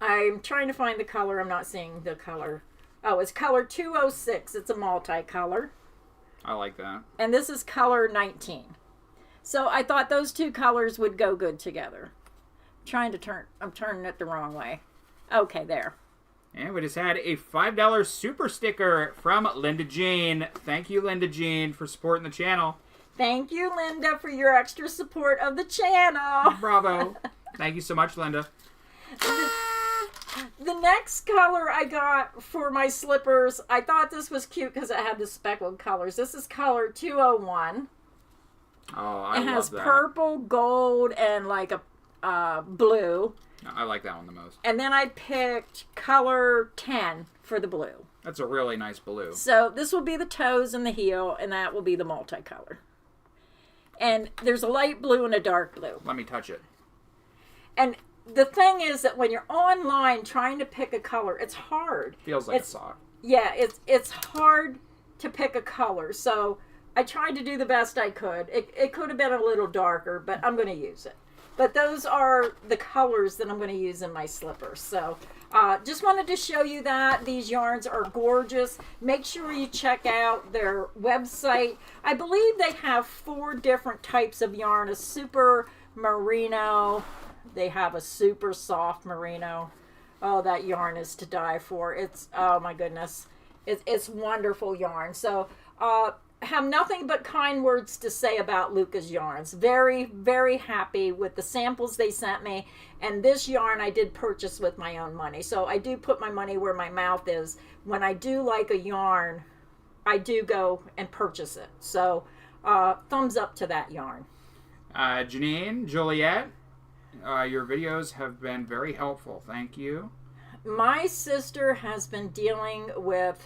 I'm trying to find the color. I'm not seeing the color. Oh, it's color 206. It's a multicolor. I like that. And this is color 19. So I thought those two colors would go good together. I'm turning it the wrong way. Okay, there. And we just had a $5 super sticker from Linda Jean. Thank you, Linda Jean, for supporting the channel. Thank you, Linda, for your extra support of the channel. Bravo. Thank you so much, Linda. The next color I got for my slippers, I thought this was cute because it had the speckled colors. This is color 201. Oh, I love that. It has purple, gold, and like a blue. I like that one the most. And then I picked color 10 for the blue. That's a really nice blue. So this will be the toes and the heel, and that will be the multicolor. And there's a light blue and a dark blue. Let me touch it. And the thing is that when you're online trying to pick a color, it's hard. Feels like a sock. Yeah, it's hard to pick a color. So I tried to do the best I could. It could have been a little darker, but I'm going to use it. But those are the colors that I'm going to use in my slippers. So just wanted to show you that. These yarns are gorgeous. Make sure you check out their website. I believe they have 4 different types of yarn. A super merino. They have a super soft merino. Oh, that yarn is to die for. It's, oh my goodness. It's wonderful yarn. So, have nothing but kind words to say about Luca's yarns. Very, very happy with the samples they sent me. And this yarn I did purchase with my own money. So I do put my money where my mouth is. When I do like a yarn, I do go and purchase it. So thumbs up to that yarn. Janine, Juliet, your videos have been very helpful. Thank you. My sister has been dealing with,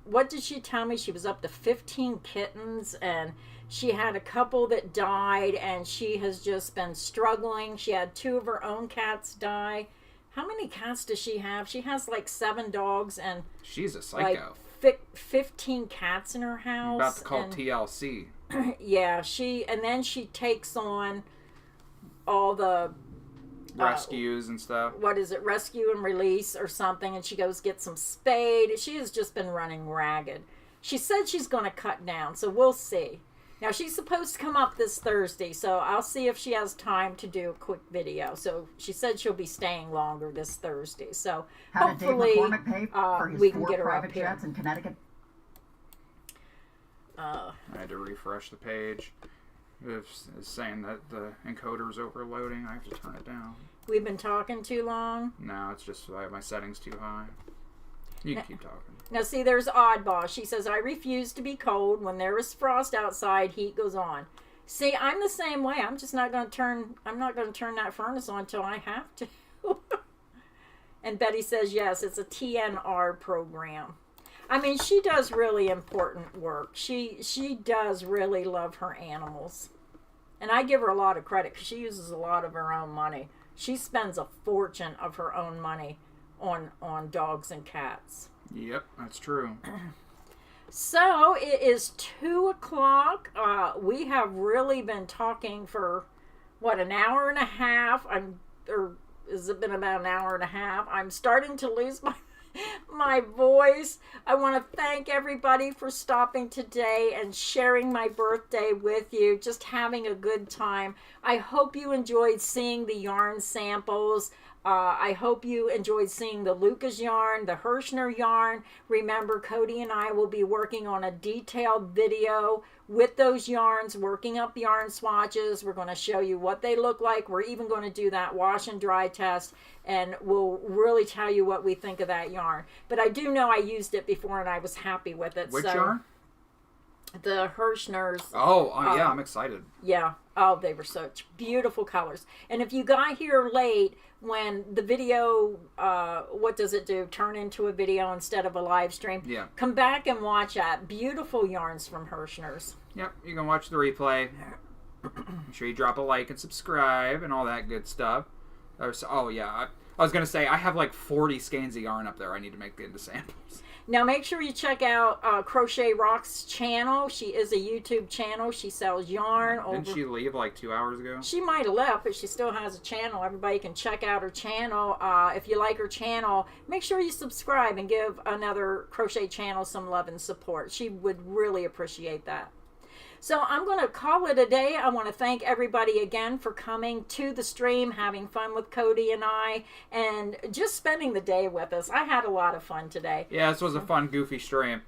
what did she tell me? She was up to 15 kittens, and she had a couple that died, and she has just been struggling. She had 2 of her own cats die. How many cats does she have? She has like 7 dogs and she's a psycho. Like 15 cats in her house. About to call TLC. Yeah, and then she takes on all the rescues and stuff. What is it? Rescue and release or something. And she goes get some spade. She has just been running ragged. She said she's going to cut down, so we'll see. Now, she's supposed to come up this Thursday, so I'll see if she has time to do a quick video. So she said she'll be staying longer this Thursday. So hopefully we can get her up here. In Connecticut. I had to refresh the page. It's saying that the encoder is overloading. I have to turn it down. We've been talking too long? No, it's just I have my settings too high. You can keep talking. Now see, there's Oddball. She says, I refuse to be cold. When there is frost outside, heat goes on. See, I'm the same way. I'm just not going to turn that furnace on until I have to. And Betty says, yes, it's a TNR program. I mean, she does really important work. She does really love her animals. And I give her a lot of credit because she uses a lot of her own money. She spends a fortune of her own money on dogs and cats. Yep, that's true. So, it is 2 o'clock. We have really been talking for, an hour and a half? Or has it been about an hour and a half? I'm starting to lose my my voice. I want to thank everybody for stopping today and sharing my birthday with you, just having a good time. I hope you enjoyed seeing the yarn samples. I hope you enjoyed seeing the Lucas yarn, the Hirschner yarn. Remember, Cody and I will be working on a detailed video with those yarns, working up yarn swatches. We're going to show you what they look like. We're even going to do that wash and dry test, and we'll really tell you what we think of that yarn. But I do know I used it before and I was happy with it. Which yarn? The Hirschners. Oh, yeah, I'm excited. Yeah. Oh, they were such beautiful colors. And if you got here late when the video, what does it do? Turn into a video instead of a live stream? Yeah. Come back and watch that. Beautiful yarns from Hirschners. Yep, you can watch the replay. Make sure you drop a like and subscribe and all that good stuff. Oh, yeah. I was going to say, I have like 40 skeins of yarn up there I need to make into samples. Now make sure you check out Crochet Rock's channel. She is a YouTube channel. She sells yarn. Didn't she leave like 2 hours ago? She might have left, but she still has a channel. Everybody can check out her channel. If you like her channel, make sure you subscribe and give another crochet channel some love and support. She would really appreciate that. So I'm going to call it a day. I want to thank everybody again for coming to the stream, having fun with Cody and I, and just spending the day with us. I had a lot of fun today. Yeah, this was a fun, goofy stream.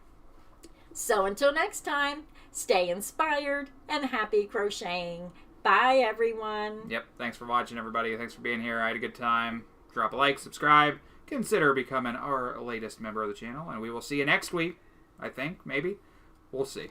So until next time, stay inspired and happy crocheting. Bye, everyone. Yep, thanks for watching, everybody. Thanks for being here. I had a good time. Drop a like, subscribe, consider becoming our latest member of the channel, and we will see you next week, I think, maybe. We'll see.